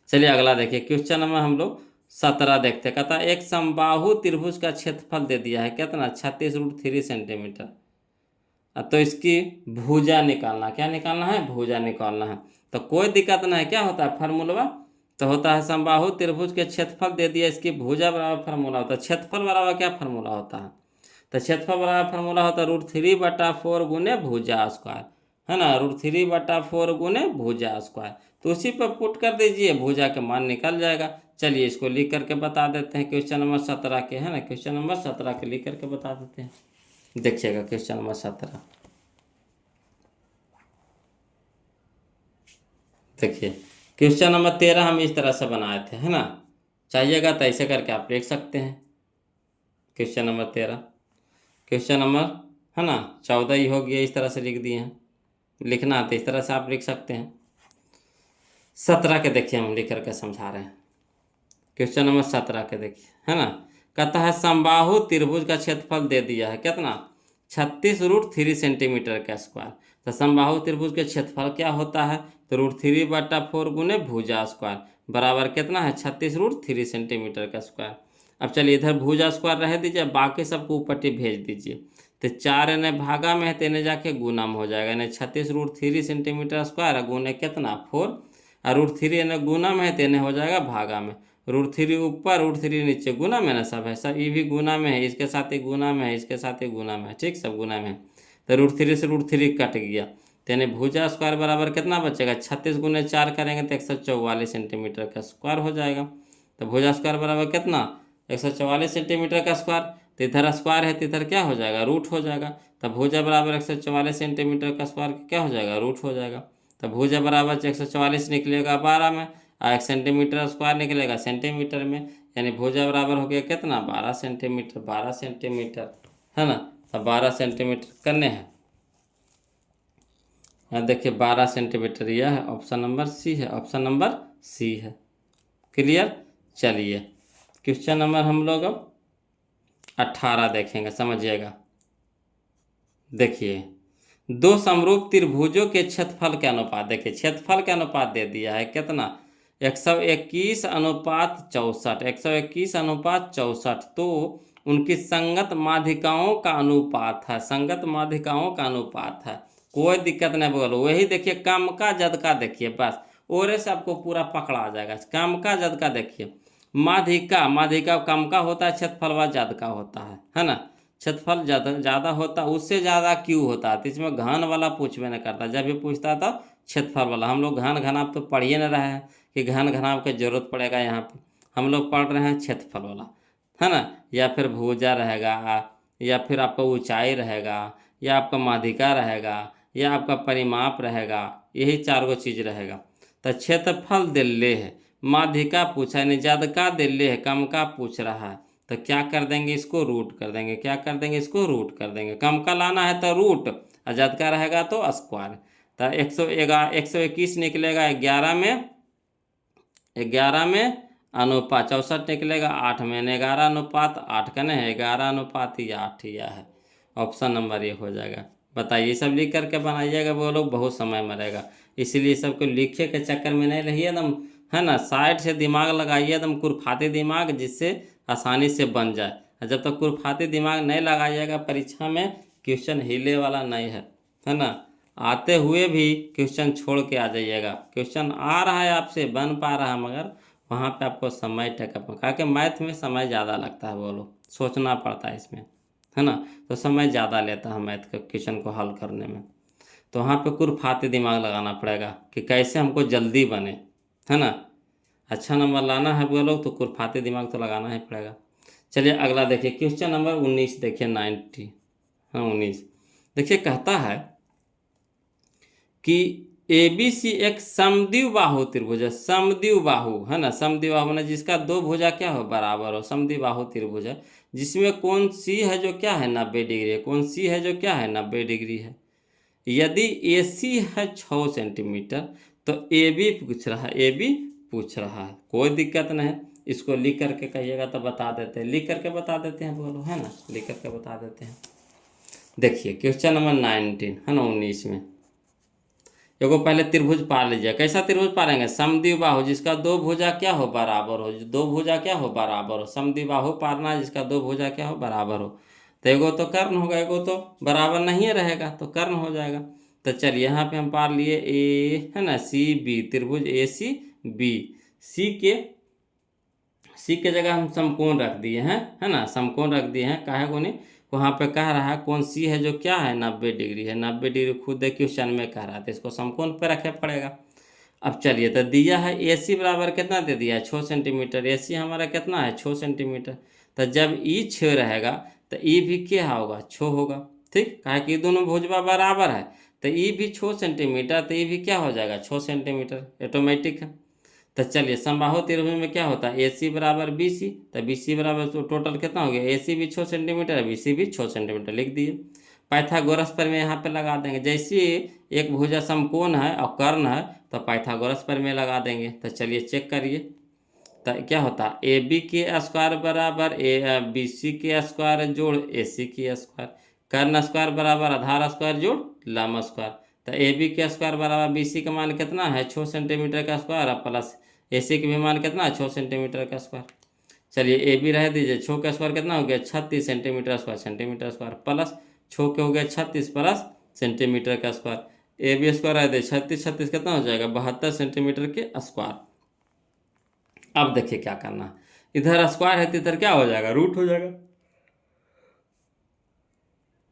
चलिए अगला देखिए, क्वेश्चन नंबर हम लोग 17 देखते हैं। कहता एक समबाहु त्रिभुज का क्षेत्रफल दे दिया है, कितना, 36√3 सेंटीमीटर। तो इसकी भुजा निकालना, क्या निकालना है, भुजा निकालना है। तो कोई दिक्कत नहीं है, क्या होता है फार्मूला, तो होता है समबाहु त्रिभुज के क्षेत्रफल दे दिया, इसकी भुजा बराबर फार्मूला होता है। क्षेत्रफल बराबर क्या फार्मूला होता है, तो क्षेत्रफल बराबर फार्मूला होता है √3/4 गुने भुजा स्क्वायर, है ना, √3/4 गुने भुजा स्क्वायर। तो उसी पर पुट कर दीजिए, भुजा का मान निकल जाएगा। चलिए इसको लिख करके बता देते हैं, क्वेश्चन नंबर 17 के, है ना, क्वेश्चन नंबर 17 के लिख करके बता देते हैं। देखिएगा क्वेश्चन नंबर 17, देखिए क्वेश्चन नंबर 13 हम इस तरह से बनाए थे, है ना। चाहिएगा तो ऐसे करके आप लिख सकते हैं। क्वेश्चन नंबर 13, क्वेश्चन नंबर, है ना, 14 ही हो गया, इस तरह से लिख दिए हैं। लिखना है तो इस तरह से आप लिख सकते हैं। 17 के देखिए हम लिख करके समझा रहे हैं। क्वेश्चन नंबर 17 के देखिए, है ना। कहता है समबाहु त्रिभुज का क्षेत्रफल दे दिया है, कितना, 36√3 सेंटीमीटर का स्क्वायर। तो समबाहु त्रिभुज के क्षेत्रफल क्या होता है, तो √3/4 गुने भुजा स्क्वायर बराबर कितना है, 36√3 सेंटीमीटर का स्क्वायर। अब चलिए इधर भुजा स्क्वायर रह दीजिए, बाकी सबको ऊपर भेज दीजिए। तो 4 इन्हें भागा में है तो इन्हें जाके गुना में हो जाएगा, यानी 36√3 सेंटीमीटर स्क्वायर गुने कितना 4, और √3 इन्हें गुना में है तो इन्हें हो जाएगा भागा में। √3 ऊपर, √3 नीचे, गुना में ना सब है, सब ये भी गुना में है, इसके साथ ही गुना में है, इसके साथ ही गुना में है, ठीक, सब गुना में है। तो √3 से √3 कट गया, तो यानी भुजा स्क्वायर बराबर कितना बचेगा, 36 गुने 4 करेंगे तो 144 सेंटीमीटर का स्क्वायर हो जाएगा। तो भुजा स्क्वायर बराबर कितना, 144 सेंटीमीटर का स्क्वायर। तो इधर स्क्वायर है तो इधर क्या हो जाएगा, रूट हो जाएगा। तो भुजा बराबर 144 सेंटीमीटर का स्क्वायर क्या हो जाएगा, रूट हो जाएगा। तो भुजा बराबर 144 निकलेगा 12 में, और 1 सेंटीमीटर स्क्वायर निकलेगा सेंटीमीटर में, यानी भुजा बराबर हो गया कितना, 12 सेंटीमीटर, 12 सेंटीमीटर, है ना। तो 12 सेंटीमीटर करने हैं, देखिए 12 सेंटीमीटर, यह है ऑप्शन नंबर सी है, ऑप्शन नंबर सी है। क्लियर। चलिए क्वेश्चन नंबर हम लोग अब 18 देखेंगे, समझिएगा। देखिए दो समरूप त्रिभुजों के क्षेत्रफल के अनुपात, देखिए क्षेत्रफल के अनुपात दे दिया है कितना, 121:64, 121:64, तो उनकी संगत माध्यिकाओं का अनुपात है, संगत माध्यिकाओं का अनुपात है। कोई दिक्कत नहीं, बोलो वही देखिए, कम का जद का देखिए, बस और से आपको पूरा पकड़ा आ जाएगा। कम का जद का देखिए, माध्यिका, माध्यिका कम का होता है, क्षेत्रफल व जद का होता है ना। क्षेत्रफल ज़्यादा होता, उससे ज़्यादा क्यों होता है, तो इसमें घन वाला पूछवे न करता, जब भी पूछता था क्षेत्रफल वाला। हम लोग घन घनाप तो पढ़िए न रहे हैं कि घन घनाप की जरूरत पड़ेगा यहाँ पे, हम लोग पढ़ रहे हैं क्षेत्रफल वाला, है ना, या फिर भुजा रहेगा, या फिर आपका ऊंचाई रहेगा, या आपका माध्यिका रहेगा, या आपका परिमाप रहेगा। यही 4 चीज़ रहेगा। तो क्षेत्रफल दिल्ली है, माध्यिका पूछा है, नहीं ज़्यादा का दिल्ली है, कम का पूछ रहा है। तो क्या कर देंगे, इसको रूट कर देंगे। क्या कर देंगे, इसको रूट कर देंगे। कम का लाना है तो रूट, और ज़्यादा का रहेगा तो स्क्वायर। तो 121 निकलेगा 11 में अनुपात 64 निकलेगा 8 में, 11:8 का नहीं, 11:8 ही है। ऑप्शन नंबर ये हो जाएगा। बताइए, सब लिख करके बनाइएगा, वो लोग बहुत समय मरेगा, इसलिए सबको लिखे के चक्कर में नहीं रहिए एकदम, है ना। साइड से दिमाग लगाइए एकदम, कुरफाते दिमाग, जिससे आसानी से बन जाए। जब तक कुरफाते दिमाग नहीं लगाइएगा परीक्षा में, क्वेश्चन हिले वाला नहीं है ना। आते हुए भी क्वेश्चन छोड़ के आ जाइएगा। क्वेश्चन आ रहा है आपसे, बन पा रहा है, मगर वहाँ पे आपको समय टेकअप, कहा कि मैथ में समय ज़्यादा लगता है, बोलो सोचना पड़ता है इसमें, है ना। तो समय ज़्यादा लेता है मैथ के क्वेश्चन को हल करने में। तो वहाँ पे कुरफाते दिमाग लगाना पड़ेगा कि कैसे हमको जल्दी बने, है ना। अच्छा नंबर लाना है बोलो तो कुरफाते दिमाग तो लगाना ही पड़ेगा। चलिए अगला देखिए, क्वेश्चन नंबर 19 देखिए, 90, हाँ 19 देखिए। कहता है कि ABC एक समद्विबाहु त्रिभुज है। समद्विबाहु है ना, समद्विबाहु ना, जिसका 2 भुजा क्या हो, बराबर हो। समद्विबाहु त्रिभुज है जिसमें कोण C है जो क्या है, 90 डिग्री है। कोण C है जो क्या है, 90 डिग्री है। यदि AC है 6 सेंटीमीटर, तो AB पूछ रहा है, AB पूछ रहा है। कोई दिक्कत नहीं, इसको लिख करके कहिएगा तो बता देते हैं, लिख करके बता देते हैं, बोलो, है ना, लिख करके बता देते हैं। देखिए क्वेश्चन नंबर 19 है ना, 19 में एगो पहले त्रिभुज पार लीजिए। कैसा त्रिभुज पारेंगे, समद्विबाहु जिसका 2 भुजा क्या हो, बराबर हो। 2 भुजा क्या हो, बराबर हो। समद्विबाहु पारना जिसका 2 भुजा क्या हो, बराबर हो। तो एगो तो कर्ण होगा, एगो तो बराबर नहीं रहेगा, तो कर्ण हो जाएगा। तो चलिए यहाँ पे हम पार लिए ए, है ना, CB त्रिभुज ACB। सी के जगह हम समकोण रख दिए हैं, है ना, समकोण रख दिए हैं। काहे को नहीं, वहाँ पे कह रहा है कौन सी है जो क्या है, 90 डिग्री है। 90 डिग्री खुद क्वेश्चन में कह रहा था, इसको समकोण पे रखे पड़ेगा। अब चलिए, तो दिया है AC बराबर कितना दे दिया है, 6 सेंटीमीटर। AC हमारा कितना है, 6 सेंटीमीटर। तो जब ई 6 रहेगा तो ई भी क्या होगा, 6 होगा। ठीक, कहा कि दोनों भुजवा बराबर है, तो ई भी 6 सेंटीमीटर, तो ई भी क्या हो जाएगा, 6 सेंटीमीटर, ऑटोमेटिक है। तो चलिए, समबाहु त्रिभुज में क्या होता है, AC बराबर BC। तो BC बराबर तो टोटल कितना हो गया, AC भी 6 सेंटीमीटर है, BC भी 6 सेंटीमीटर, लिख दिए। पाइथागोरस प्रमेय यहाँ पे लगा देंगे। जैसे एक भुजा समकोण है और कर्ण है, तो पाइथागोरस प्रमेय लगा देंगे। तो चलिए चेक करिए, तो क्या होता है, AB के स्क्वायर बराबर BC के स्क्वायर जोड़ AC के स्क्वायर, कर्ण स्क्वायर बराबर आधार स्क्वायर जोड़ लंब स्क्वायर। तो AB के स्क्वायर बराबर BC का मान कितना है, 6 सेंटीमीटर का स्क्वायर, प्लस AC के भी मान कितना है, 6 सेंटीमीटर का स्क्वायर। चलिए AB रह दीजिए, 6 का स्क्वायर कितना हो गया, 36 सेंटीमीटर स्क्वायर, प्लस 6 के हो गया 36 प्लस सेंटीमीटर का स्क्वायर। AB स्क्वायर रह दे 36 36 कितना हो जाएगा, 72 सेंटीमीटर के स्क्वायर। अब देखिए क्या करना है, इधर स्क्वायर है तो इधर क्या हो जाएगा, रूट हो जाएगा।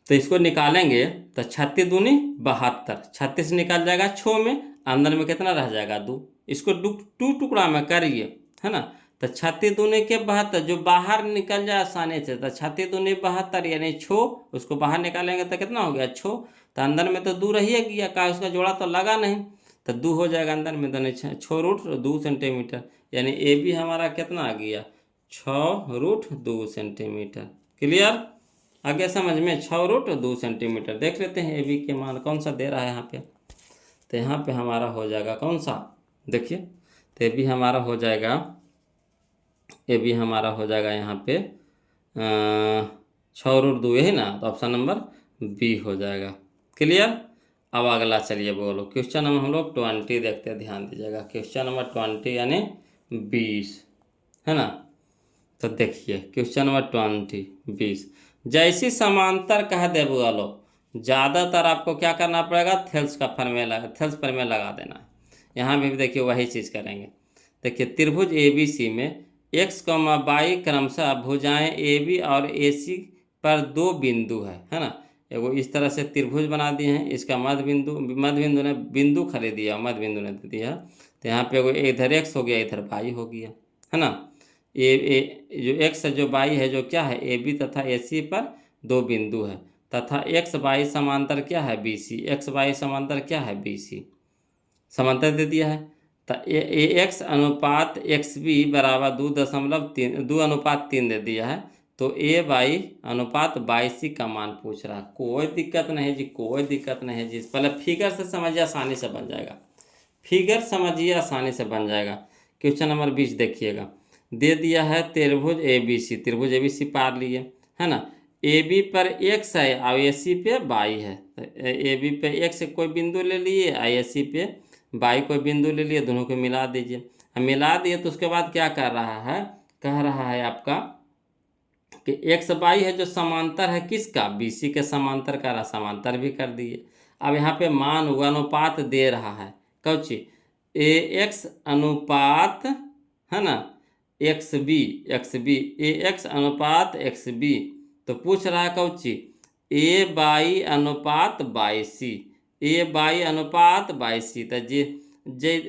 तो इसको निकालेंगे तो 36 दूनी 72, 36 निकाल जाएगा 6 में, अंदर में कितना रह जाएगा, 2। इसको 2 टुकड़ा में करिए, है ना। तो 36 दूनी के 72, जो बाहर निकल जाए आसानी से, तो 36 दूनी 72 यानी 6, उसको बाहर निकालेंगे तो कितना हो गया, 6। तो अंदर में तो 2 रह ही गया, का उसका जोड़ा तो लगा नहीं, तो 2 हो जाएगा अंदर में, तो 6 रूट 2 सेंटीमीटर, यानी AB हमारा कितना आ गया, 6 रूट 2 सेंटीमीटर। क्लियर, आगे समझ में, 6 रूट 2 सेंटीमीटर। देख लेते हैं AB के मान कौन सा दे रहा है यहाँ पे। तो यहाँ पे हमारा हो जाएगा कौन सा, देखिए, तो AB हमारा हो जाएगा, AB हमारा हो जाएगा यहाँ पे 6 रूट 2, यही ना, तो ऑप्शन नंबर B हो जाएगा। क्लियर। अब अगला चलिए बोलो, क्वेश्चन नंबर हम लोग 20 देखते हैं, ध्यान दीजिएगा। क्वेश्चन नंबर 20 यानी 20, है ना। तो देखिए क्वेश्चन नंबर 20 जैसी समांतर कह दे बोलो, ज़्यादातर आपको क्या करना पड़ेगा, थेल्स प्रमेय लगा देना है। यहाँ भी देखिए वही चीज़ करेंगे। देखिए त्रिभुज ABC में x, y क्रमशः भुजाएं AB और AC पर 2 बिंदु है ना। एगो इस तरह से त्रिभुज बना दिए हैं, इसका मध्य बिंदु ने बिंदु खाली दिया, मध्य बिंदु ने दिया। तो यहाँ पे एगो इधर x हो गया, इधर y हो गया, है ना। जो x जो y है जो क्या है, AB तथा AC पर दो बिंदु है तथा एक्स वाई समांतर क्या है बी सी, एक्स वाई समांतर क्या है बी सी, समांतर दे दिया है। तो ए एक्स अनुपात एक्स बी बराबर 2.3 दे दिया है। तो ए बाई अनुपात बाई सी का मान पूछ रहा है। कोई दिक्कत नहीं जी, कोई दिक्कत नहीं जी। पहले फिगर से समझिए, आसानी से बन जाएगा। फिगर समझिए, आसानी से बन जाएगा। क्वेश्चन नंबर 20 देखिएगा, दे दिया है त्रिभुज ए बी सी, त्रिभुज ए बी सी पार लिए, है ना। ए बी पर एक्स है और ए सी पे बाई है। ए बी पे एक्स कोई बिंदु ले लिए और ए सी पे बाई कोई बिंदु ले लिए, दोनों को मिला दीजिए। अब मिला दिए तो उसके बाद क्या कर रहा है, कह रहा है आपका कि एक्स बाई है जो समांतर है किसका, बी सी के समांतर का रहा, समांतर भी कर दिए। अब यहाँ पे मान हुआ अनुपात दे रहा है कौची, ए एक्स अनुपात, है ना, एक्स बी, ए एक्स अनुपात एक्स बी। तो पूछ रहा है कौची, ए बाई अनुपात बाई सी, ए बाई अनुपात बाई सी। तो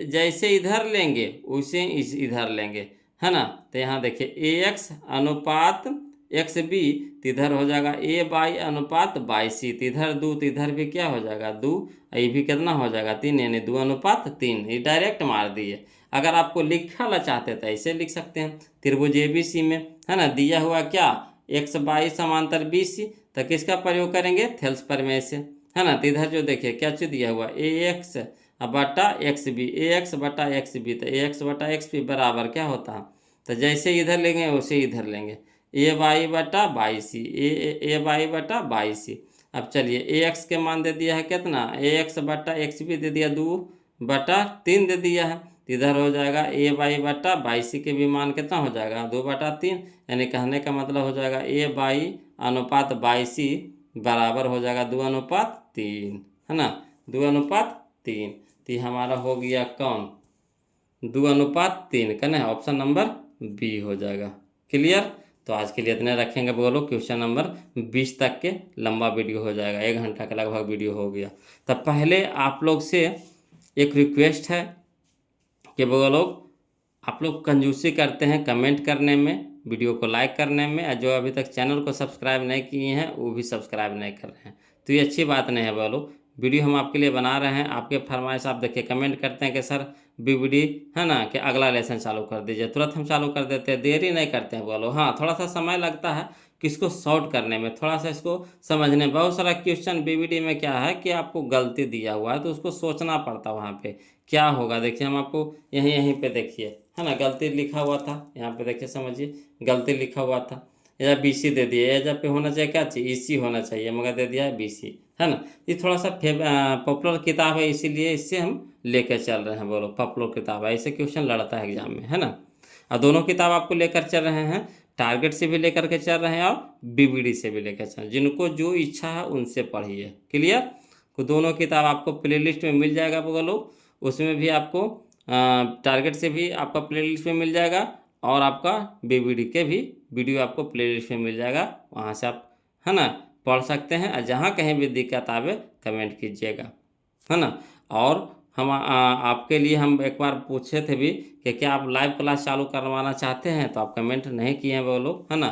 जैसे इधर लेंगे वैसे इधर लेंगे, है ना। तो यहाँ देखिए ए एक्स अनुपात एक्स बी, तो इधर हो जाएगा ए बाई अनुपात बाई सी, तो इधर 2, तो इधर भी क्या हो जाएगा 2, ये भी कितना हो जाएगा 3, यानी 2:3। ये डायरेक्ट मार दिए। अगर आपको लिखा ला चाहते तो ऐसे लिख सकते हैं, त्रिभुज ए बी सी में, है ना, दिया हुआ क्या एक्स बाई समांतर बी सी, तो किसका प्रयोग करेंगे, थेल्स प्रमेय से, है ना। तो इधर जो देखिए क्या चीज दिया हुआ ए एक्स बटा एक्स बी, ए एक्स बटा एक्स बी, तो ए एक्स बटा एक्स बी बराबर क्या होता है, तो जैसे इधर लेंगे वैसे इधर लेंगे, ए बाई बटा बाई सी, ए बाई बटा बाई सी। अब चलिए ए एक्स के मान दे दिया है कितना, ए एक्स बटा एक्स बी दे दिया 2/3 दे दिया है, तो इधर हो जाएगा ए बाई बटा बाई सी के भी मान कितना हो जाएगा 2/3, यानी कहने का मतलब हो जाएगा ए बाई अनुपात बाई सी बराबर हो जाएगा 2:3, है ना, 2:3। तो हमारा हो गया कौन, 2:3 का ना, ऑप्शन नंबर बी हो जाएगा। क्लियर। तो आज के लिए इतने रखेंगे, बोलो क्वेश्चन नंबर 20 तक के लंबा वीडियो हो जाएगा, 1 घंटा का लगभग वीडियो हो गया। तब पहले आप लोग से एक रिक्वेस्ट है कि वो लोग, आप लोग कंजूसी करते हैं कमेंट करने में, वीडियो को लाइक करने में, और जो अभी तक चैनल को सब्सक्राइब नहीं किए हैं वो भी सब्सक्राइब नहीं कर रहे हैं, तो ये अच्छी बात नहीं है। बोलो वीडियो हम आपके लिए बना रहे हैं, आपके फरमाइश आप देखिए कमेंट करते हैं कि सर बीबीडी, है ना, कि अगला लेसन चालू कर दीजिए, तुरंत हम चालू कर देते हैं, देरी नहीं करते हैं। बोलो हाँ, थोड़ा सा समय लगता है कि इसको सॉर्ट करने में, थोड़ा सा इसको समझने में। बहुत सारा क्वेश्चन बीबीडी में क्या है कि आपको गलती दिया हुआ है, तो उसको सोचना पड़ता है वहाँ पे क्या होगा। देखिए हम आपको यहीं पे देखिए, है ना, गलती लिखा हुआ था, यहाँ पे देखिए समझिए गलती लिखा हुआ था, या बी सी दे दिया, या पे होना चाहिए क्या चाहिए, ई सी होना चाहिए, मगर दे दिया है बी सी, है ना। ये थोड़ा सा पॉपुलर किताब है, इसीलिए इससे हम लेकर चल रहे हैं। बोलो पॉपुलर किताब है, ऐसे क्वेश्चन लड़ता है एग्जाम में, है ना। और दोनों किताब आपको लेकर चल रहे हैं, टारगेट से भी लेकर के चल रहे हैं और बीबीडी से भी लेकर चल रहे हैं। जिनको जो इच्छा है उनसे पढ़िए। क्लियर। तो दोनों किताब आपको प्लेलिस्ट में मिल जाएगा, बोलो उसमें भी आपको टारगेट से भी आपका प्लेलिस्ट में मिल जाएगा, और आपका बीबीडी के भी वीडियो आपको प्लेलिस्ट में मिल जाएगा, वहाँ से आप, है ना, पढ़ सकते हैं। और जहाँ कहीं भी दिक्कत आवे कमेंट कीजिएगा, है ना। और हम आपके लिए हम एक बार पूछे थे भी कि क्या आप लाइव क्लास चालू करवाना चाहते हैं, तो आप कमेंट नहीं किए हैं वो लोग, है ना।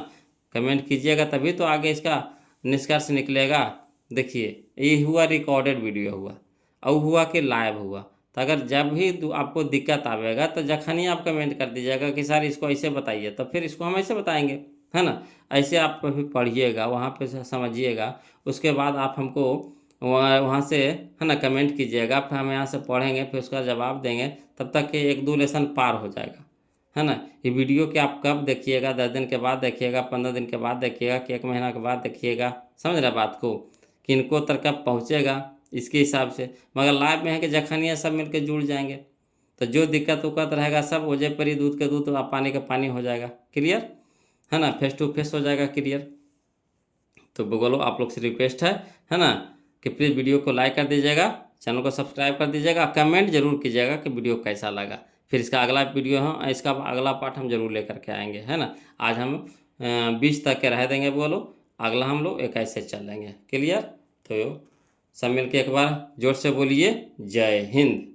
कमेंट कीजिएगा तभी तो आगे इसका निष्कर्ष निकलेगा। देखिए ये हुआ रिकॉर्डेड वीडियो हुआ, और हुआ कि लाइव हुआ। तो अगर जब भी आपको दिक्कत आवेगा तो जखन ही आप कमेंट कर दीजिएगा कि सर इसको ऐसे बताइए, तो फिर इसको हम ऐसे बताएंगे, है ना। ऐसे आप भी पढ़िएगा, वहाँ पे समझिएगा, उसके बाद आप हमको वहाँ से, है ना, कमेंट कीजिएगा, फिर हम यहाँ से पढ़ेंगे, फिर उसका जवाब देंगे, तब तक कि 1-2 लेसन पार हो जाएगा, है ना। ये वीडियो कि आप कब देखिएगा, 10 दिन के बाद देखिएगा, 15 दिन के बाद देखिएगा, कि 1 महीना के बाद देखिएगा, समझ रहे बात को, कि इनको तक कब पहुँचेगा इसके हिसाब से। मगर लाइव में है कि जखनिया सब मिलके जुड़ जाएंगे, तो जो दिक्कत उक्कत रहेगा सब ओजे पर ही, दूध के दूध और पानी का पानी हो जाएगा। क्लियर, है ना, फेस टू फेस हो जाएगा। क्लियर। तो बोलो आप लोग से रिक्वेस्ट है ना, कि प्लीज़ वीडियो को लाइक कर दीजिएगा, चैनल को सब्सक्राइब कर दीजिएगा, कमेंट जरूर कीजिएगा कि वीडियो कैसा लगा। फिर इसका अगला वीडियो है, इसका अगला पार्ट हम जरूर लेकर के आएंगे, है ना। आज हम 20 तक के रह देंगे, बोलो अगला हम लोग 21 से चलेंगे। क्लियर। तो सब मिल के एक बार जोर से बोलिए जय हिंद।